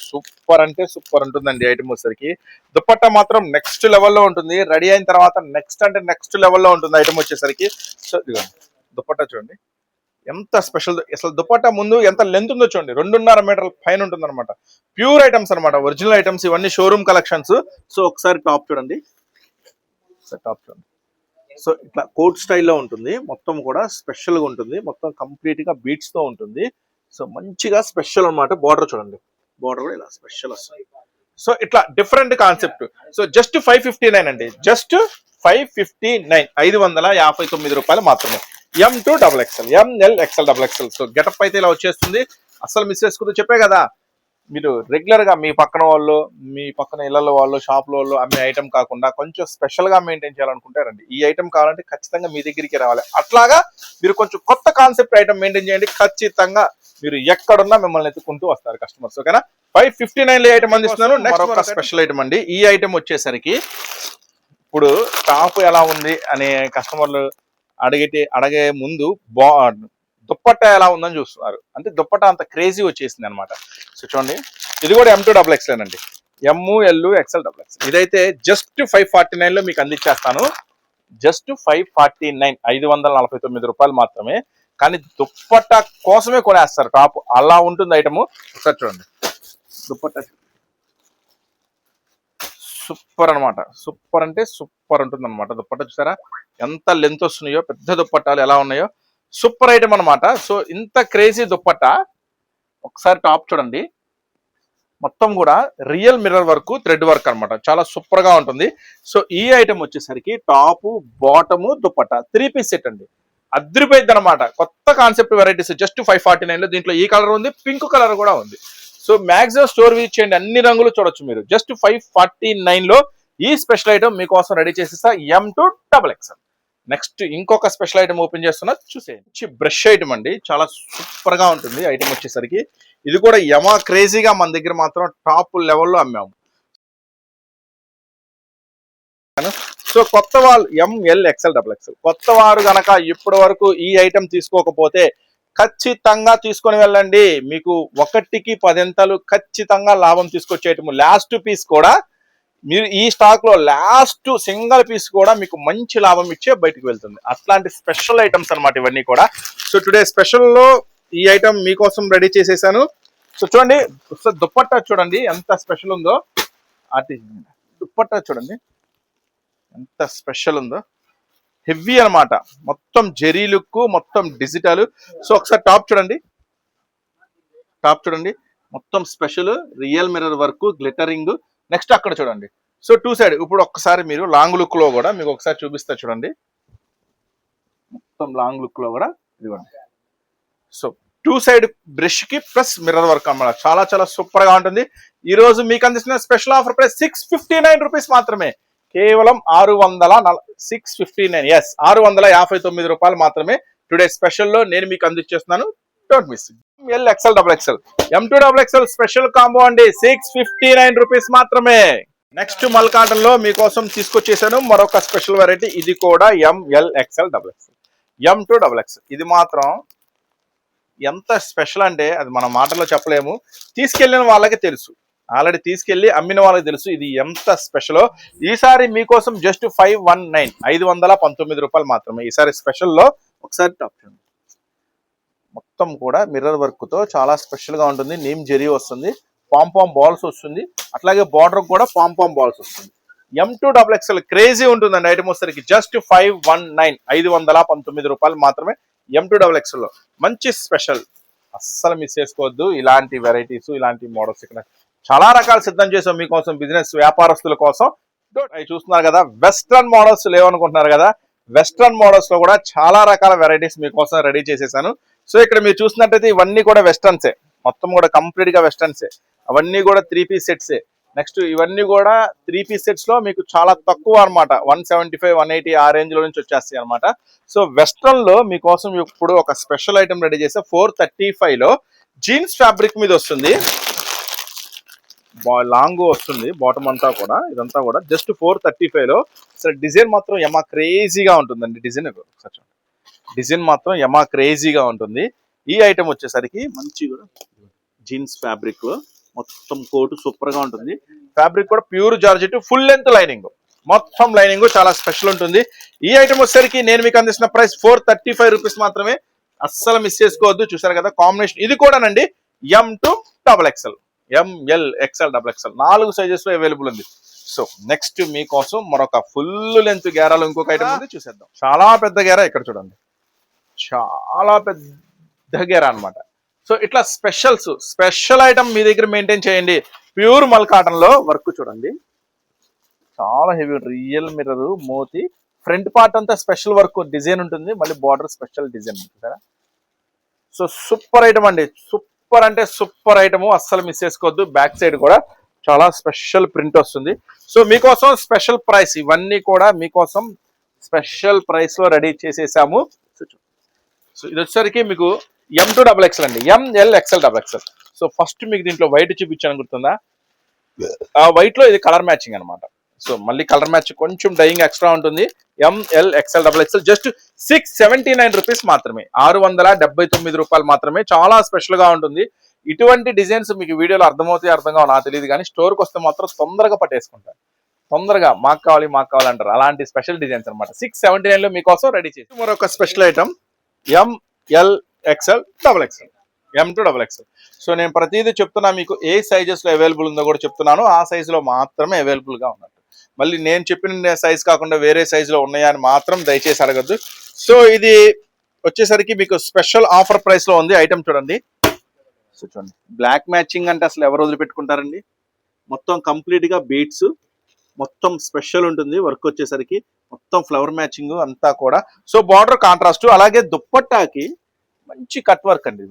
సూపర్ అంటే సూపర్ ఉంటుందండి ఐటమ్ వచ్చేసరికి. దుప్పట్టా మాత్రం నెక్స్ట్ లెవెల్లో ఉంటుంది, రెడీ అయిన తర్వాత నెక్స్ట్ అంటే నెక్స్ట్ లెవెల్లో ఉంటుంది ఐటమ్ వచ్చేసరికి. సో ఇదిగోండి దుప్పట్టా చూడండి ఎంత స్పెషల్, అసలు దుప్పట్టా ముందు ఎంత లెంత్ ఉందో చూడండి, 2.5 మీటర్ల పైన ఉంటుంది అనమాట. ప్యూర్ ఐటమ్స్ అనమాట, ఒరిజినల్ ఐటమ్స్ ఇవన్నీ, షోరూమ్ కలెక్షన్స్. సో ఒకసారి టాప్ చూడండి, టాప్ చూడండి. సో ఇట్లా కోట్ స్టైల్లో ఉంటుంది, మొత్తం కూడా స్పెషల్ గా ఉంటుంది, మొత్తం కంప్లీట్ గా బీట్స్ తో ఉంటుంది. సో మంచిగా స్పెషల్ అనమాట. బార్డర్ చూడండి, బార్డర్ కూడా ఇలా స్పెషల్ వస్తుంది, సో ఇట్లా డిఫరెంట్ కాన్సెప్ట్. సో జస్ట్ 559 అండి, జస్ట్ 559, 559 మాత్రమే. M2XXL, ML, XL, XXL. So getup అయితే ఇలా వచ్చేస్తుంది. అసలు మిస్ చేసుకుంటూ చెప్పే కదా, మీరు రెగ్యులర్ గా మీ పక్కన వాళ్ళు, మీ పక్కన ఇళ్లలో వాళ్ళు, షాప్ లో వాళ్ళు అమ్మే ఐటమ్ కాకుండా కొంచెం స్పెషల్ గా మెయింటైన్ చేయాలనుకుంటారండి. ఈ ఐటమ్ కావాలంటే ఖచ్చితంగా మీ దగ్గరికి రావాలి. అట్లాగా మీరు కొంచెం కొత్త కాన్సెప్ట్ ఐటమ్ మెయింటైన్ చేయండి, ఖచ్చితంగా మీరు ఎక్కడున్నా మిమ్మల్ని ఎత్తుకుంటూ వస్తారు కస్టమర్స్. ఓకేనా? 559 ఐటమ్ అందిస్తున్నాను. మరొక స్పెషల్ ఐటమ్ అండి. ఈ ఐటమ్ వచ్చేసరికి ఇప్పుడు టాప్ ఎలా ఉంది అనే కస్టమర్లు అడిగే ముందు దుప్పట్ట ఎలా ఉందని చూస్తున్నారు. అంటే దుప్పట్ట అంత క్రేజీ వచ్చేసింది అనమాట. సో చూడండి, ఇది కూడా M2XXL అండి, ML, XL, XXL. ఇదైతే జస్ట్ 549 లో మీకు అందించేస్తాను. జస్ట్ 549, 549 మాత్రమే. కానీ దుప్పట్ట కోసమే కొనేస్తారు టాప్, అలా ఉంటుంది ఐటమ్. ఒకసారి చూడండి, దుప్పట్ట సూపర్ అనమాట. సూపర్ అంటే సూపర్ ఉంటుంది అనమాట. దుప్పట్ట చూసారా ఎంత లెంత్ వస్తున్నాయో, పెద్ద దుప్పట్టాలు ఎలా ఉన్నాయో, సూపర్ ఐటమ్ అనమాట. సో ఇంత క్రేజీ దుప్పట్ట. ఒకసారి టాప్ చూడండి, మొత్తం కూడా real mirror work, thread work అనమాట. చాలా సూపర్ గా ఉంటుంది. సో ఈ ఐటమ్ వచ్చేసరికి top, bottom, dupatta 3 piece set అండి. అద్రిపోయింది అనమాట. కొత్త కాన్సెప్ట్ వెరైటీస్. జస్ట్ 549 లో దీంట్లో ఈ కలర్ ఉంది, పింక్ కలర్ కూడా ఉంది. సో మాక్సిమం స్టోర్ విజిట్ చేయండి, అన్ని రంగులు చూడొచ్చు మీరు. జస్ట్ 549 లో ఈ స్పెషల్ ఐటమ్ మీకోసం రెడీ చేసేస్తా, M2XXL. నెక్స్ట్ ఇంకొక స్పెషల్ ఐటమ్ ఓపెన్ చేస్తున్నా, చూసేయండి. బ్రష్ ఐటమ్ అండి, చాలా సూపర్ గా ఉంటుంది ఐటమ్ వచ్చేసరికి. ఇది కూడా యమా క్రేజీగా మన దగ్గర మాత్రం టాప్ లెవెల్లో అమ్మాము. సో కొత్త వాళ్ళు ML, XL, XXL. కొత్త వారు గనక ఇప్పటి వరకు ఈ ఐటమ్ తీసుకోకపోతే ఖచ్చితంగా తీసుకొని వెళ్ళండి. మీకు 1కి 10 ఖచ్చితంగా లాభం తీసుకొచ్చేయటము. లాస్ట్ పీస్ కూడా మీరు ఈ స్టాక్ లో లాస్ట్ సింగిల్ పీస్ కూడా మీకు మంచి లాభం ఇచ్చే బయటకు వెళ్తుంది. అట్లాంటి స్పెషల్ ఐటమ్స్ అనమాట ఇవన్నీ కూడా. సో టుడే స్పెషల్ లో ఈ ఐటమ్ మీకోసం రెడీ చేసేసాను. సో చూడండి, దుప్పట్టా చూడండి ఎంత స్పెషల్ ఉందో. దుప్పట్టా చూడండి ఎంత స్పెషల్ ఉందో, హెవీ అనమాట. మొత్తం జెరీ లుక్, మొత్తం డిజిటల్. సో ఒకసారి టాప్ చూడండి, టాప్ చూడండి మొత్తం special real mirror work, glittering. Next అక్కడ చూడండి. So 2 side. ఇప్పుడు ఒక్కసారి మీరు లాంగ్ లుక్ లో కూడా మీకు ఒకసారి చూపిస్తా చూడండి, మొత్తం లాంగ్ లుక్ లో కూడా ఇదిగోండి. సో 2 సైడ్ బ్రష్ కి ప్లస్ మిర్రర్ వర్క్ అన్నమాట. చాలా చాలా సూపర్ గా ఉంటుంది. ఈ రోజు మీకు అందిస్తున్న స్పెషల్ ఆఫర్ ప్రైస్ 659 రూపీస్ మాత్రమే. కేవలం 659, ఎస్ 659 మాత్రమే. టుడే స్పెషల్ లో నేను మీకు అందించేస్తున్నాను. Don't miss. ML, XL, XXL, M2XXL special combo అండి, 659 రూపీస్ మాత్రమే. నెక్స్ట్ మల్ కాటన్ లో మీకోసం తీసుకొచ్చేసాను మరొక స్పెషల్ వెరైటీ. ఇది కూడా ML, XL, XXL, M2XXL. ఇది మాత్రం ఎంత స్పెషల్ అంటే అది మన మాటల్లో చెప్పలేము. తీసుకెళ్లిన వాళ్ళకి తెలుసు, ఆల్రెడీ తీసుకెళ్లి అమ్మిన వాళ్ళకి తెలుసు ఇది ఎంత స్పెషలో. ఈసారి మీకోసం జస్ట్ 519, 519 మాత్రమే ఈసారి స్పెషల్లో. ఒకసారి టాప్ చూడండి, మొత్తం కూడా మిర్రర్ వర్క్ తో చాలా స్పెషల్ గా ఉంటుంది. నీమ్ జెరీ వస్తుంది, పాంపామ్ బాల్స్ వస్తుంది, అట్లాగే బార్డర్ కూడా పాంపామ్ బాల్స్ వస్తుంది. M2XXL క్రేజీ ఉంటుందండి ఐటమ్ వచ్చేసరికి. జస్ట్ 519, 519 మాత్రమే. M2XXL లో మంచి స్పెషల్, అస్సలు మిస్ చేసుకోవద్దు. ఇలాంటి వెరైటీస్, ఇలాంటి మోడల్స్ ఇక్కడ చాలా రకాలు సిద్ధం చేసాం మీకోసం, బిజినెస్ వ్యాపారస్తుల కోసం. అవి చూస్తున్నారు కదా, వెస్ట్రన్ మోడల్స్ లేవనుకుంటున్నారు కదా, వెస్ట్రన్ మోడల్స్ లో కూడా చాలా రకాల వెరైటీస్ మీకోసం రెడీ చేసేసాను. సో ఇక్కడ మీరు చూసినట్టయితే ఇవన్నీ కూడా వెస్టర్న్సే, మొత్తం కూడా కంప్లీట్ గా వెస్టర్న్సే. అవన్నీ కూడా 3 పీస్ సెట్సే. నెక్స్ట్ ఇవన్నీ కూడా 3 పీస్ సెట్స్ లో మీకు చాలా తక్కువ అనమాట, 175, 180 ఆ రేంజ్ లో నుంచి వచ్చేస్తాయి అనమాట. సో వెస్ట్రన్ లో మీకోసం ఇప్పుడు ఒక స్పెషల్ ఐటమ్ రెడీ చేస్తే 435 లో జీన్స్ ఫ్యాబ్రిక్ మీద వస్తుంది, లాంగ్ వస్తుంది, బాటమ్ అంతా కూడా. ఇదంతా కూడా జస్ట్ 435 లో. అసలు డిజైన్ మాత్రం యమా క్రేజీగా ఉంటుందండి. డిజైన్ మాత్రం యమా క్రేజీగా ఉంటుంది. ఈ ఐటమ్ వచ్చేసరికి మంచి కూడా జీన్స్ ఫ్యాబ్రిక్, మొత్తం కోటు సూపర్ గా ఉంటుంది. ఫ్యాబ్రిక్ కూడా pure georgette, full length lining, మొత్తం లైనింగ్ చాలా స్పెషల్ ఉంటుంది. ఈ ఐటమ్ వచ్చేసరికి నేను మీకు అందిస్తున్న ప్రైస్ 435 రూపీస్ మాత్రమే. అస్సలు మిస్ చేసుకోవద్దు. చూసారు కదా కాంబినేషన్, ఇది కూడానండి M2XXL, ML, XL, XXL 4 sizes లో అవైలబుల్ ఉంది. సో నెక్స్ట్ మీకోసం మరొక ఫుల్ లెంత్ గేరాలో ఇంకొక ఐటమ్ ఉంది, చూసేద్దాం. చాలా పెద్ద గేరా, ఇక్కడ చూడండి, చాలా పెద్ద గేరా అనమాట. సో ఇట్లా స్పెషల్ ఐటమ్ మీ దగ్గర మెయింటైన్ చేయండి. ప్యూర్ మల్ కాటన్ లో వర్క్ చూడండి, చాలా హెవీ, రియల్ మిర్రర్ మోతి, ఫ్రంట్ పార్ట్ అంతా స్పెషల్ వర్క్ డిజైన్ ఉంటుంది, మళ్ళీ బార్డర్ స్పెషల్ డిజైన్ ఉంటుంది. సో సూపర్ ఐటమ్ అండి, సూపర్ అంటే సూపర్ ఐటమ్, అస్సలు మిస్ చేసుకోవద్దు. బ్యాక్ సైడ్ కూడా చాలా స్పెషల్ ప్రింట్ వస్తుంది. సో మీకోసం స్పెషల్ ప్రైస్, ఇవన్నీ కూడా మీకోసం స్పెషల్ ప్రైస్ లో రెడీ చేసేసాము. సో ఇది వచ్చేసరికి మీకు M2XXL అండి, MLXL. సో ఫస్ట్ మీకు దీంట్లో వైట్ చూపించాను గుర్తుందా, ఆ వైట్ లో ఇది కలర్ మ్యాచింగ్ అనమాట. సో మళ్ళీ కలర్ మ్యాచ్ కొంచెం డైయింగ్ ఎక్స్ట్రా ఉంటుంది. MLXL జస్ట్ 679 రూపీస్ మాత్రమే, 679 రూపాయలు మాత్రమే. చాలా స్పెషల్ గా ఉంటుంది. ఇటువంటి డిజైన్స్ మీకు వీడియోలో అర్థమవుతాయి అర్థం కావు నాకు తెలియదు, కానీ స్టోర్కి వస్తే మాత్రం తొందరగా పట్టేసుకుంటారు, తొందరగా మాకు కావాలి అంటారు. అలాంటి స్పెషల్ డిజైన్స్ అనమాట. 679 లో మీకోసం రెడీ చేసి మరొక special item MLXL M2XXL. So నేను ప్రతిదీ చెప్తున్నా, మీకు ఏ సైజెస్ లో అవైలబుల్ ఉందో కూడా చెప్తున్నాను. ఆ సైజులో మాత్రమే అవైలబుల్ గా ఉన్నట్టు, మళ్ళీ నేను చెప్పిన సైజ్ కాకుండా వేరే సైజులో ఉన్నాయా అని మాత్రం దయచేసి అడగద్దు. సో ఇది వచ్చేసరికి మీకు స్పెషల్ ఆఫర్ ప్రైస్ లో ఉంది. ఐటమ్ చూడండి, సో చూడండి, బ్లాక్ మ్యాచింగ్ అంటే అసలు ఎవరు వదిలిపెట్టుకుంటారండి. మొత్తం కంప్లీట్ గా బీట్స్, మొత్తం స్పెషల్ ఉంటుంది. వర్క్ వచ్చేసరికి మొత్తం ఫ్లవర్ మ్యాచింగ్ అంతా కూడా. సో బార్డర్ కాంట్రాస్ట్, అలాగే దుప్పట్టాకి మంచి కట్ వర్క్ అండి,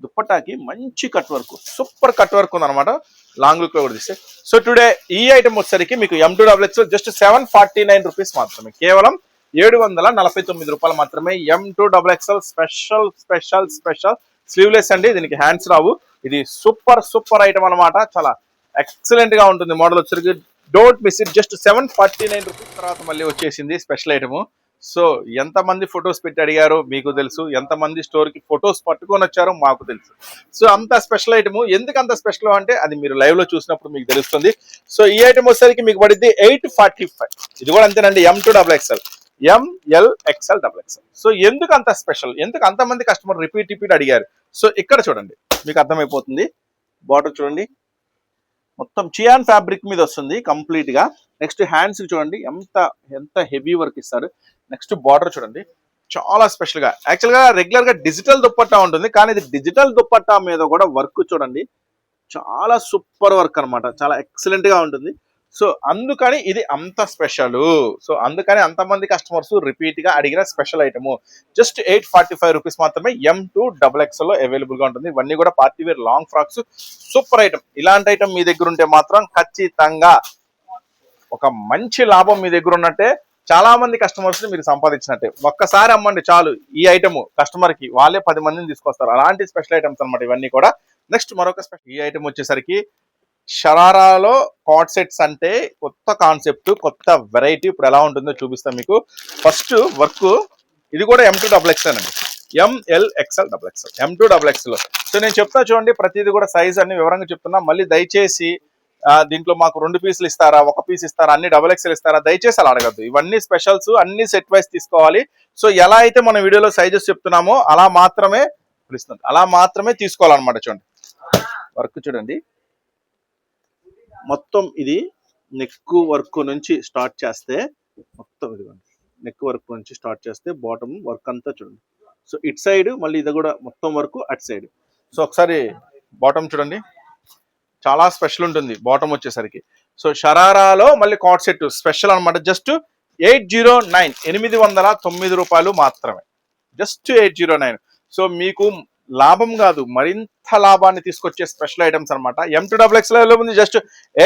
దుప్పట్టాకి మంచి cut work, super cut work ఉందన్నమాట. లాంగ్ లుక్ లో కూడా తీస్తే. సో టుడే ఈ ఐటమ్ వచ్చేసరికి మీకు M2XXL జస్ట్ 749 రూపీస్ మాత్రమే, కేవలం 749 రూపాయలు మాత్రమే. M2XXL స్పెషల్ స్లీవ్లెస్ అండి, దీనికి హ్యాండ్స్ రావు. ఇది సూపర్ ఐటమ్ అనమాట, చాలా ఎక్సలెంట్ గా ఉంటుంది. మోడల్ వచ్చేసరికి don't miss it, just 749 rupees. తర్వాత మళ్ళీ వచ్చేసింది స్పెషల్ ఐటమ్. సో ఎంతమంది ఫొటోస్ పెట్టి అడిగారో మీకు తెలుసు, ఎంతమంది స్టోర్ కి ఫొటోస్ పట్టుకొని వచ్చారో మాకు తెలుసు. సో అంత స్పెషల్ ఐటమ్, ఎందుకు అంత స్పెషల్ అంటే అది మీరు లైవ్ లో చూసినప్పుడు మీకు తెలుస్తుంది. సో ఈ ఐటమ్ వచ్చేసరికి మీకు పడింది 845. ఇది కూడా అంతేనండి, M2XXL MLXL. సో ఎందుకు అంత స్పెషల్, ఎందుకు అంతమంది కస్టమర్ రిపీట్ అడిగారు. సో ఇక్కడ చూడండి మీకు అర్థమైపోతుంది. బార్డర్ చూడండి, మొత్తం చియాన్ ఫ్యాబ్రిక్ మీద వస్తుంది కంప్లీట్ గా. నెక్స్ట్ హ్యాండ్స్ చూడండి ఎంత హెవీ వర్క్ ఇస్తారు. నెక్స్ట్ బార్డర్ చూడండి, చాలా స్పెషల్ గా. యాక్చువల్ గా రెగ్యులర్ గా డిజిటల్ దుప్పట్టా ఉంటుంది, కానీ ఇది డిజిటల్ దుప్పట్టా మీద కూడా వర్క్ చూడండి, చాలా సూపర్ వర్క్ అనమాట, చాలా ఎక్సలెంట్ గా ఉంటుంది. సో అందుకని ఇది అంత స్పెషల్. సో అందుకని అంతమంది కస్టమర్స్ రిపీట్ గా అడిగిన స్పెషల్ ఐటమ్. జస్ట్ 845 రూపీస్ మాత్రమే M2XXL లో అవైలబుల్ గా ఉంటుంది. ఇవన్నీ కూడా party wear long frocks, super item. ఇలాంటి ఐటమ్ మీ దగ్గర ఉంటే మాత్రం ఖచ్చితంగా ఒక మంచి లాభం మీ దగ్గర ఉన్నట్టే, చాలా మంది కస్టమర్స్ ని మీరు సంపాదించినట్టే. ఒక్కసారి అమ్మండి చాలు ఈ ఐటమ్, కస్టమర్ కి వాళ్ళే 10 మందిని తీసుకొస్తారు. అలాంటి స్పెషల్ ఐటమ్స్ అనమాట ఇవన్నీ కూడా. నెక్స్ట్ మరొక స్పెషల్, ఈ ఐటమ్ వచ్చేసరికి షరారాలో కార్డ్ సెట్స్ అంటే కొత్త కాన్సెప్ట్, కొత్త వెరైటీ. ఇప్పుడు ఎలా ఉంటుందో చూపిస్తాను మీకు. ఫస్ట్ వర్క్, ఇది కూడా M2XXL అండి, MLXL M2XXL. సో నేను చెప్తా చూడండి, ప్రతిదీ కూడా సైజ్ అన్ని వివరంగా చెప్తున్నా. మళ్ళీ దయచేసి దీంట్లో మాకు 2 పీసులు ఇస్తారా, 1 పీస్ ఇస్తారా, అన్ని XXL ఇస్తారా, దయచేసి అలా అడగద్దు. ఇవన్నీ స్పెషల్స్, అన్ని సెట్ వైస్ తీసుకోవాలి. సో ఎలా అయితే మన వీడియోలో సైజెస్ చెప్తున్నామో అలా మాత్రమే పిలుస్తుంది, అలా మాత్రమే తీసుకోవాలన్నమాట. చూడండి వర్క్ చూడండి, మొత్తం ఇది నెక్ వర్క్ నుంచి స్టార్ట్ చేస్తే, మొత్తం ఇదిగోండి నెక్ వర్క్ నుంచి స్టార్ట్ చేస్తే బాటమ్ వర్క్ అంతా చూడండి. సో ఇట్ సైడ్ మళ్ళీ ఇది కూడా మొత్తం వర్క్ అటు సైడ్. సో ఒకసారి బాటమ్ చూడండి, చాలా స్పెషల్ ఉంటుంది బాటమ్ వచ్చేసరికి. సో షరారాలో మళ్ళీ కార్డ్ సెట్ స్పెషల్ అనమాట. జస్ట్ 809 రూపాయలు మాత్రమే, జస్ట్ 809. సో మీకు లాభం కాదు, మరింత లాభాన్ని తీసుకొచ్చే స్పెషల్ ఐటమ్స్ అనమాట. M2XXL ఉంది, జస్ట్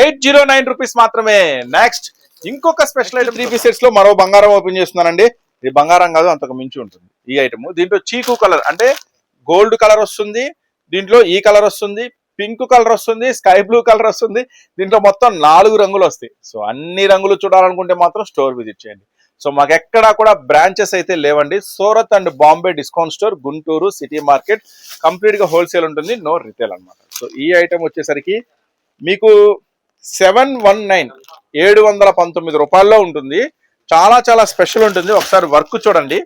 809 రూపీస్ మాత్రమే. నెక్స్ట్ ఇంకొక స్పెషల్ ఐటమ్, 3 పీస్ సెట్స్ లో మరో బంగారం ఓపెన్ చేస్తున్నానండి. ఇది బంగారం కాదు, అంతకు మించి ఉంటుంది ఈ ఐటమ్. దీంట్లో చీకు కలర్ అంటే గోల్డ్ కలర్ వస్తుంది, దీంట్లో ఈ కలర్ వస్తుంది, పింక్ కలర్ వస్తుంది, స్కై బ్లూ కలర్ వస్తుంది. దీంట్లో మొత్తం 4 రంగులు వస్తాయి. సో అన్ని రంగులు చూడాలనుకుంటే మాత్రం స్టోర్ విజిట్ చేయండి. సో మాకు ఎక్కడా కూడా బ్రాంచెస్ అయితే లేవండి. Surat and Bombay discount store, Guntur city market, complete గా హోల్సేల్ ఉంటుంది, నో రిటైల్ అనమాట. సో ఈ ఐటమ్ వచ్చేసరికి మీకు 719 రూపాయల్లో ఉంటుంది. చాలా స్పెషల్ ఉంటుంది. ఒకసారి వర్క్ చూడండి,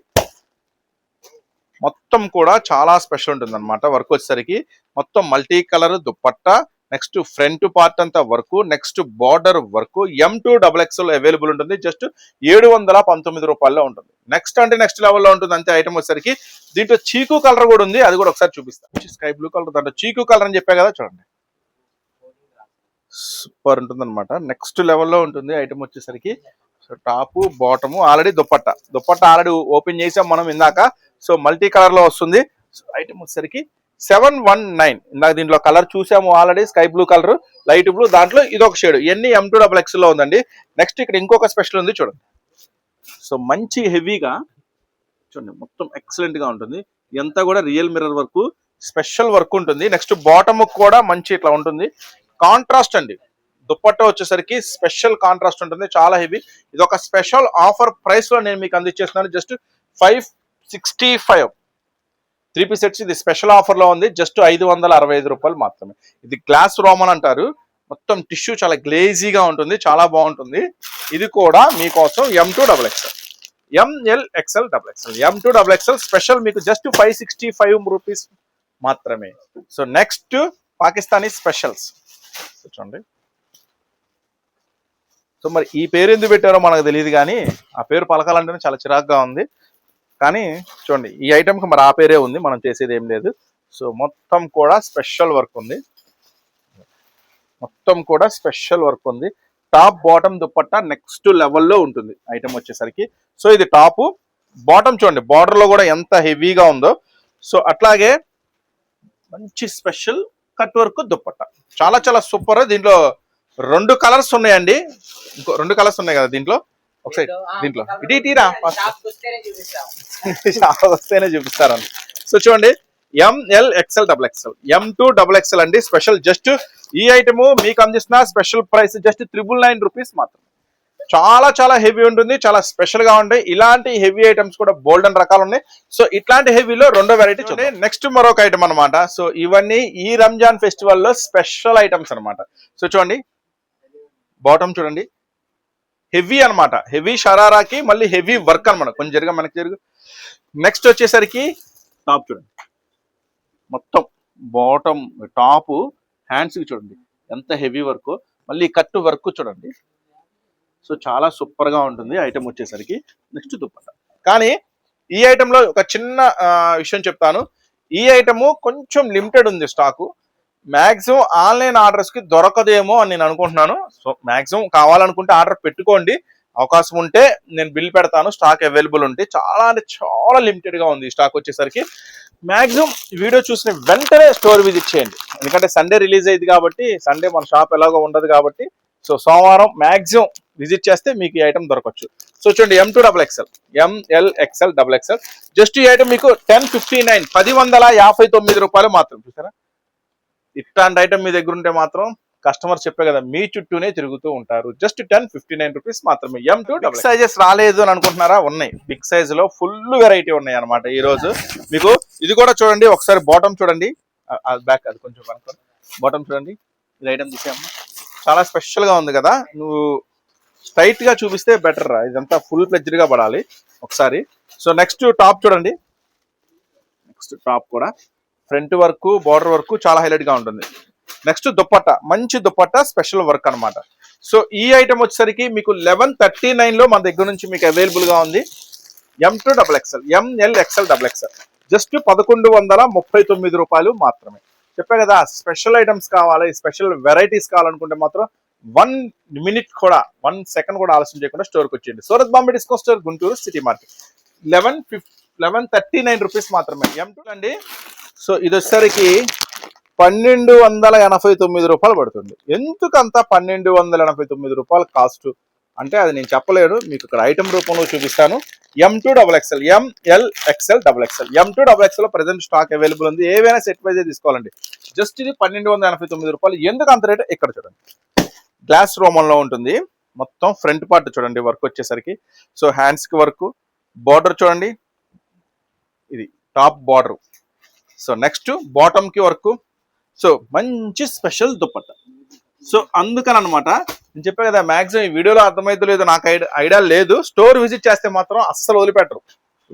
మొత్తం కూడా చాలా స్పెషల్ ఉంటుంది అనమాట. వర్క్ వచ్చేసరికి మొత్తం multi colour dupatta, next front part అంతా work, next border work. M2XXL available ఉంటుంది, జస్ట్ 719 రూపాయల్లో ఉంటుంది. నెక్స్ట్ అంటే నెక్స్ట్ లెవెల్లో ఉంటుంది అంతే ఐటమ్ వచ్చేసరికి. దీంట్లో చీకు కలర్ కూడా ఉంది, అది కూడా ఒకసారి చూపిస్తాను. స్కై బ్లూ కలర్, దాంట్లో చీకు కలర్ అని చెప్పా కదా, చూడండి సూపర్ ఉంటుంది అనమాట. నెక్స్ట్ లెవెల్లో ఉంటుంది ఐటమ్ వచ్చేసరికి. So top bottom already dupatta already open చేసాం మనం ఇందాక. సో మల్టీ కలర్ లో వస్తుంది. సో ఐటమ్ వచ్చేసరికి 719. ఇందాక దీంట్లో కలర్ చూసాము already, sky blue colour, light blue, దాంట్లో ఇదొక షేడ్. ఇవన్నీ M2XX లో ఉందండి. నెక్స్ట్ ఇక్కడ ఇంకొక స్పెషల్ ఉంది చూడండి. సో మంచి హెవీగా చూడండి, మొత్తం ఎక్సలెంట్ గా ఉంటుంది. ఇదంతా కూడా real mirror work, special work ఉంటుంది. నెక్స్ట్ బాటమ్ కూడా మంచి ఇట్లా ఉంటుంది. కాంట్రాస్ట్ అండి, దుప్పట్టా వచ్చేసరికి స్పెషల్ కాంట్రాస్ట్ ఉంటుంది, చాలా హెవీ. ఇది ఒక స్పెషల్ ఆఫర్ ప్రైస్ లో నేను మీకు అందించేస్తున్నాను. Just 565 3 piece sets. ఇది స్పెషల్ ఆఫర్ లో ఉంది, జస్ట్ 565 రూపాయలు మాత్రమే. ఇది గ్లాస్ రోమన్ అంటారు. మొత్తం టిష్యూ చాలా గ్లేజీగా ఉంటుంది, చాలా బాగుంటుంది. ఇది కూడా మీకోసం M2XX, MLXL, M2XX స్పెషల్ మీకు జస్ట్ 565 రూపీస్ మాత్రమే. సో నెక్స్ట్ పాకిస్తానీ స్పెషల్స్ చూడండి. సో మరి ఈ పేరు ఎందుకు పెట్టారో మనకు తెలియదు, కానీ ఆ పేరు పలకాలంటేనే చాలా చిరాకుగా ఉంది. కానీ చూడండి, ఈ ఐటమ్కి మరి ఆ పేరే ఉంది, మనం చేసేది ఏం లేదు. సో మొత్తం కూడా స్పెషల్ వర్క్ ఉంది, టాప్ బాటమ్ దుప్పట్టా నెక్స్ట్ లెవెల్లో ఉంటుంది ఐటమ్ వచ్చేసరికి. సో ఇది టాప్, బాటమ్ చూడండి, బార్డర్ లో కూడా ఎంత హెవీగా ఉందో. సో అట్లాగే మంచి స్పెషల్ కట్ వర్క్ దుప్పట్టా, చాలా చాలా సూపర్. దీంట్లో 2 కలర్స్ ఉన్నాయండి, ఇంకో 2 కలర్స్ ఉన్నాయి కదా దీంట్లో. ఒకసారి దీంట్లో ఇటీరా వస్తేనే చూపిస్తారని. సో చూడండి, MLXL, M2XX అండి స్పెషల్. జస్ట్ ఈ ఐటమ్ మీకు అందిస్తున్న స్పెషల్ ప్రైస్ జస్ట్ 999 రూపీస్ మాత్రం. చాలా చాలా హెవీ ఉంటుంది, చాలా స్పెషల్ గా ఉంటాయి. ఇలాంటి హెవీ ఐటమ్స్ కూడా బోల్డెన్ రకాలు ఉన్నాయి. సో ఇట్లాంటి హెవీలో 2వ వెరైటీ చూడండి. నెక్స్ట్ మరొక ఐటమ్ అనమాట. సో ఇవన్నీ ఈ రంజాన్ ఫెస్టివల్ లో స్పెషల్ ఐటమ్స్ అనమాట. సో చూడండి, బాటమ్ చూడండి, హెవీ అనమాట, హెవీ షరారాకి మళ్ళీ హెవీ వర్క్ అనమాట. కొంచెం జరుగు మనకి జరుగు. నెక్స్ట్ వచ్చేసరికి టాప్ చూడండి, మొత్తం బాటమ్ టాప్ హ్యాండ్స్ చూడండి ఎంత హెవీ వర్క్, మళ్ళీ కట్టు వర్క్ చూడండి. సో చాలా సూపర్ గా ఉంటుంది ఐటమ్ వచ్చేసరికి. నెక్స్ట్ దుప్పట్టా. కానీ ఈ ఐటమ్ లో ఒక చిన్న విషయం చెప్తాను. ఈ ఐటమ్ కొంచెం లిమిటెడ్ ఉంది స్టాకు. మాక్సిమం ఆన్లైన్ ఆర్డర్స్ కి దొరకదేమో అని నేను అనుకుంటున్నాను. సో మాక్సిమం కావాలనుకుంటే ఆర్డర్ పెట్టుకోండి, అవకాశం ఉంటే నేను బిల్ పెడతాను, స్టాక్ అవైలబుల్ ఉంటే. చాలా అంటే చాలా లిమిటెడ్ గా ఉంది ఈ స్టాక్ వచ్చేసరికి. మాక్సిమం వీడియో చూసిన వెంటనే స్టోర్ విజిట్ చేయండి, ఎందుకంటే సండే రిలీజ్ అయ్యింది కాబట్టి, సండే మన షాప్ ఎలాగో ఉండదు కాబట్టి. సో సోమవారం మాక్సిమం విజిట్ చేస్తే మీకు ఈ ఐటమ్ దొరకచ్చు. సో చూడండి, M2XX, MLXL. జస్ట్ ఈ ఐటమ్ మీకు 1059, 1059 రూపాయలు మాత్రం. చూసారా, ఇట్లాంటి ఐటమ్ మీ దగ్గర ఉంటే మాత్రం కస్టమర్ చెప్పే కదా మీ చుట్టూనే తిరుగుతూ ఉంటారు. జస్ట్ 1059 రూపీస్ మాత్రమే. M2XX సైజెస్ రాలేదు అని అనుకుంటున్నారా? ఉన్నాయి, బిగ్ సైజ్ లో ఫుల్ వెరైటీ ఉన్నాయి అనమాట ఈ రోజు మీకు. ఇది కూడా చూడండి, ఒకసారి బాటమ్ చూడండి, బ్యాక్ అది కొంచెం బాటమ్ చూడండి. ఇది ఐటమ్ తీసాము, చాలా స్పెషల్ గా ఉంది కదా. నువ్వు స్ట్రైట్ గా చూపిస్తే బెటర్ రా, ఇదంతా ఫుల్ ఫ్లెడ్జ్డ్ గా పడాలి ఒకసారి. సో నెక్స్ట్ టాప్ చూడండి, నెక్స్ట్ టాప్ కూడా ఫ్రంట్ వర్క్, బార్డర్ వర్క్ చాలా హైలైట్ గా ఉంటుంది. నెక్స్ట్ దుప్పట్టా, మంచి దుప్పట్టా, స్పెషల్ వర్క్ అనమాట. సో ఈ ఐటమ్ వచ్చేసరికి మీకు 1139 లో మన దగ్గర నుంచి మీకు అవైలబుల్ గా ఉంది. M2XX, MLXL. జస్ట్ 1139 రూపాయలు మాత్రమే. చెప్పా కదా, స్పెషల్ ఐటమ్స్ కావాలి, స్పెషల్ వెరైటీస్ కావాలనుకుంటే మాత్రం 1 మినిట్ కూడా 1 సెకండ్ కూడా ఆలస్యం చేయకుండా స్టోర్కి వచ్చేయండి. Surat Bombay discount store, Guntur city market. 1139 rupees మాత్రమే. M2 అండి. సో ఇది వచ్చేసరికి 1289 రూపాయలు పడుతుంది. ఎందుకంత 1289 రూపాయలు కాస్ట్ అంటే అది నేను చెప్పలేను, మీకు ఇక్కడ ఐటమ్ రూపంలో చూపిస్తాను. M2XX, MLXL. M2XX లో ప్రెసెంట్ స్టాక్ అవైలబుల్ ఉంది. ఏవైనా సెట్ వైజ్ తీసుకోవాలండి. జస్ట్ ఇది 1289 రూపాయలు. ఎందుకు అంత రేట్? ఇక్కడ చూడండి, గ్లాస్ రోమన్ లో ఉంటుంది. మొత్తం ఫ్రంట్ పార్ట్ చూడండి వర్క్ వచ్చేసరికి. సో హ్యాండ్స్ కి వర్క్, బార్డర్ చూడండి, ఇది top border. So next bottom కి వర్క్. సో మంచి స్పెషల్ దుప్పట్ట. సో అందుకని అనమాట నేను చెప్పా కదా, మాక్సిమం ఈ వీడియోలో అర్థమైతే లేదు, నాకు ఐడియా లేదు. స్టోర్ విజిట్ చేస్తే మాత్రం అస్సలు వదిలిపెట్టరు,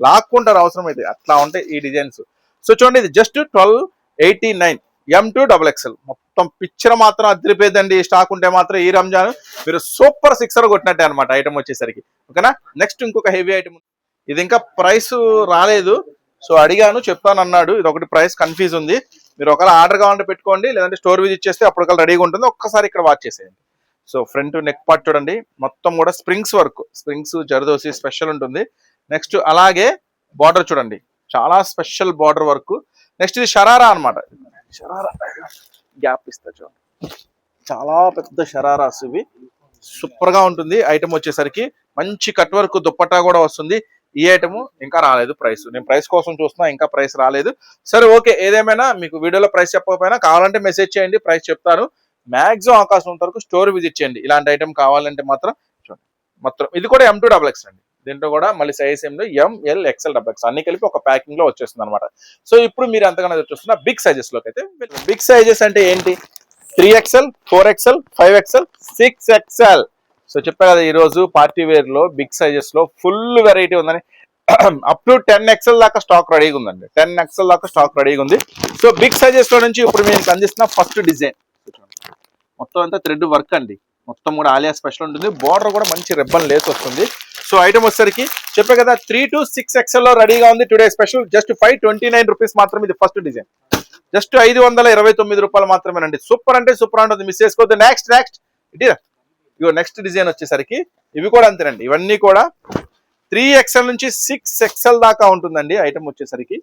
లాక్కుంటారు అవసరం అయితే, అట్లా ఉంటాయి ఈ డిజైన్స్. సో చూడండి, ఇది జస్ట్ 1289, M2XX. మొత్తం పిక్చర్ మాత్రం అదిరిపోయిందండి. స్టాక్ ఉంటే మాత్రం ఈ రంజాన్ మీరు సూపర్ 6 కొట్టినట్టే అనమాట ఐటమ్ వచ్చేసరికి. ఓకేనా. నెక్స్ట్ ఇంకొక హెవీ ఐటమ్, ఇది ఇంకా ప్రైస్ రాలేదు. సో అడిగాను, చెప్తాను అన్నాడు. ఇది ఒకటి ప్రైస్ కన్ఫ్యూజ్ ఉంది. మీరు ఒకవేళ ఆర్డర్ కావాలంటే పెట్టుకోండి, లేదంటే స్టోర్ విజిట్ చేస్తే అప్పటికల్లా రెడీగా ఉంటుంది. ఒక్కసారి ఇక్కడ వాచ్ చేసేయండి. సో ఫ్రంట్ నెక్ పార్ట్ చూడండి, మొత్తం కూడా springs work, springs zardozi special ఉంటుంది. నెక్స్ట్ అలాగే బార్డర్ చూడండి, చాలా స్పెషల్ బార్డర్ వర్క్. నెక్స్ట్ ఇది షరారా అనమాట, షరారా గ్యాప్ ఇస్తా చూడండి, చాలా పెద్ద షరారాస్ ఇవి, సూపర్ గా ఉంటుంది. ఐటమ్ వచ్చేసరికి మంచి కట్ వర్క్ దుప్పట్టా కూడా వస్తుంది. ఈ ఐటమ్ ఇంకా రాలేదు ప్రైస్, నేను ప్రైస్ కోసం చూస్తున్నా, ఇంకా ప్రైస్ రాలేదు. సరే ఓకే, ఏదేమైనా మీకు వీడియోలో ప్రైస్ చెప్పకపోయినా కావాలంటే మెసేజ్ చేయండి, ప్రైస్ చెప్తాను. మాక్సిమం అవకాశం ఉన్నంత వరకు స్టోర్ విజిట్ చేయండి. ఇలాంటి ఐటమ్ కావాలంటే మాత్రం చూడండి, మొత్తం ఇది కూడా M2XX అండి. దీంట్లో కూడా మళ్ళీ సైజ్ ఏమిటో ML XL XX అన్ని కలిపి ఒక ప్యాకింగ్ లో వచ్చేస్తుంది అనమాట. సో ఇప్పుడు మీరు ఎంతగానో చూస్తున్నా బిగ్ సైజెస్ లోకి అయితే, బిగ్ సైజెస్ అంటే ఏంటి, 3XL, 4XL, 5XL, 6XL. So చెప్పా కదా, ఈ రోజు పార్టీ వేర్ లో బిగ్ సైజెస్ లో ఫుల్ వెరైటీ ఉందని. అప్ టు 10XL దాకా స్టాక్ రెడీగా ఉందండి, 10XL దాకా స్టాక్ రెడీగా ఉంది. సో బిగ్ సైజెస్ లో నుంచి ఇప్పుడు మేము అందిస్తున్న ఫస్ట్ డిజైన్ మొత్తం అంతా థ్రెడ్ వర్క్ అండి, మొత్తం కూడా ఆలియా స్పెషల్ ఉంటుంది. బార్డర్ కూడా మంచి రిబ్బన్ లేస్ వస్తుంది. సో ఐటమ్ వచ్చేసరికి చెప్పే కదా 3 to 6XL లో రెడీగా ఉంది. టుడే స్పెషల్ జస్ట్ 529 రూపీస్ మాత్రమే. ఇది ఫస్ట్ డిజైన్, జస్ట్ 529 రూపాయలు మాత్రమేనండి. సూపర్ అంటే సూపర్ ఉంటుంది, మిస్ చేసుకోవద్దు. నెక్స్ట్ ఇగో నెక్స్ట్ డిజైన్ వచ్చేసరికి ఇవి కూడా అంతేనండి, ఇవన్నీ కూడా 3XL నుంచి 6XL దాకా ఉంటుందండి. ఐటమ్ వచ్చేసరికి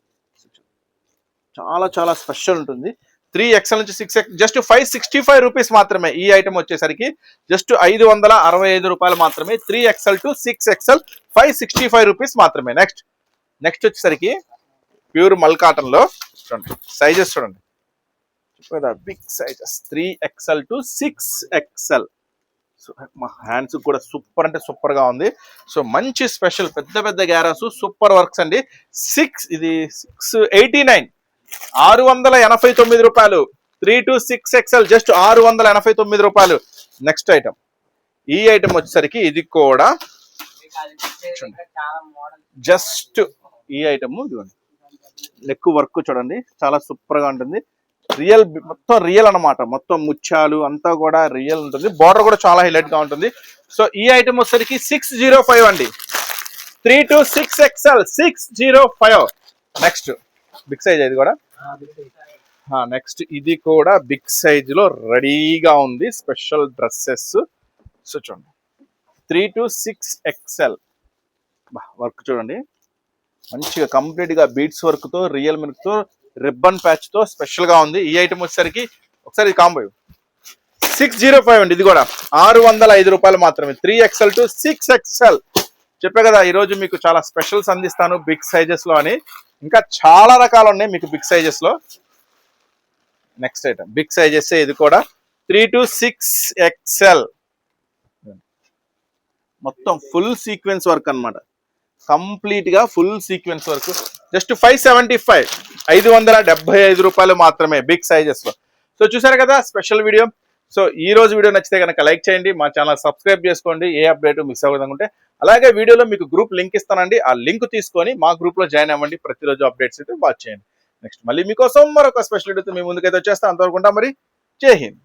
చాలా చాలా స్పెషల్ ఉంటుంది. 3XL నుంచి 6XL జస్ట్ 565 రూపీస్ మాత్రమే. ఈ ఐటమ్ వచ్చేసరికి జస్ట్ 565 రూపాయలు మాత్రమే. 3XL to 6XL 565 రూపీస్ మాత్రమే. నెక్స్ట్ వచ్చేసరికి ప్యూర్ మల్ కాటన్ లో చూడండి, సైజెస్ చూడండి, big sizes 3XL to 6XL. So మా హ్యాండ్స్ కూడా సూపర్ అంటే సూపర్ గా ఉంది. సో మంచి స్పెషల్ పెద్ద పెద్ద గ్యారాస్, సూపర్ వర్క్స్ అండి. 689 689 రూపాయలు. 3 to 6XL జస్ట్ 689 రూపాయలు. నెక్స్ట్ ఐటమ్, ఈ ఐటమ్ వచ్చేసరికి ఇది కూడా జస్ట్ ఈ ఐటమ్ నెక్ వర్క్ చూడండి, చాలా సూపర్ గా ఉంటుంది. రియల్, మొత్తం రియల్ అనమాట, మొత్తం ముత్యాలు అంతా కూడా రియల్ ఉంటుంది. బార్డర్ కూడా చాలా హైలైట్ గా ఉంటుంది. సో ఈ ఐటమ్ వచ్చేసరికి 605 అండి. 3 to 6XL 605. Next big size, ఇది కూడా నెక్స్ట్ ఇది కూడా బిగ్ సైజ్ లో రెడీగా ఉంది. Special dresses. సో చూడండి 3 to 6XL వర్క్ చూడండి, మంచిగా కంప్లీట్ గా బీడ్స్ వర్క్ తో, రియల్ మిల్క్ తో, రిబ్బన్ ప్యాచ్ తో స్పెషల్ గా ఉంది. ఈ ఐటమ్ వచ్చేసరికి ఒకసారి కాంబో 605 అండి. ఇది కూడా 605 రూపాయలు మాత్రమే. 3XL to 6XL. చెప్పే కదా ఈరోజు మీకు చాలా స్పెషల్స్ అందిస్తాను బిగ్ సైజెస్ లో అని. ఇంకా చాలా రకాలు ఉన్నాయి మీకు బిగ్ సైజెస్ లో. నెక్స్ట్ ఐటమ్ బిగ్ సైజెస్, ఇది కూడా 3 to 6XL. మొత్తం ఫుల్ సీక్వెన్స్ వర్క్ అన్నమాట, కంప్లీట్ గా ఫుల్ సీక్వెన్స్ వర్క్. జస్ట్ 575 575 రూపాయలు మాత్రమే బిగ్ సైజెస్ లో. సో చూసారు కదా స్పెషల్ వీడియో. సో ఈ రోజు వీడియో నచ్చితే కనుక లైక్ చేయండి, మా ఛానల్ సబ్స్క్రైబ్ చేసుకోండి, ఏ అప్డేట్ మిస్ అవ్వకుంటే. అలాగే వీడియోలో మీకు గ్రూప్ లింక్ ఇస్తానండి, ఆ లింక్ తీసుకొని మా గ్రూప్ లో జాయిన్ అవ్వండి. ప్రతిరోజు అప్డేట్స్ అయితే వాచ్ చేయండి. నెక్స్ట్ మళ్ళీ మీకోసం మరొక స్పెషల్ వీడియోతో మీ ముందుకైతే వచ్చేస్తాను. అంతవరకు మరి జై హింద్.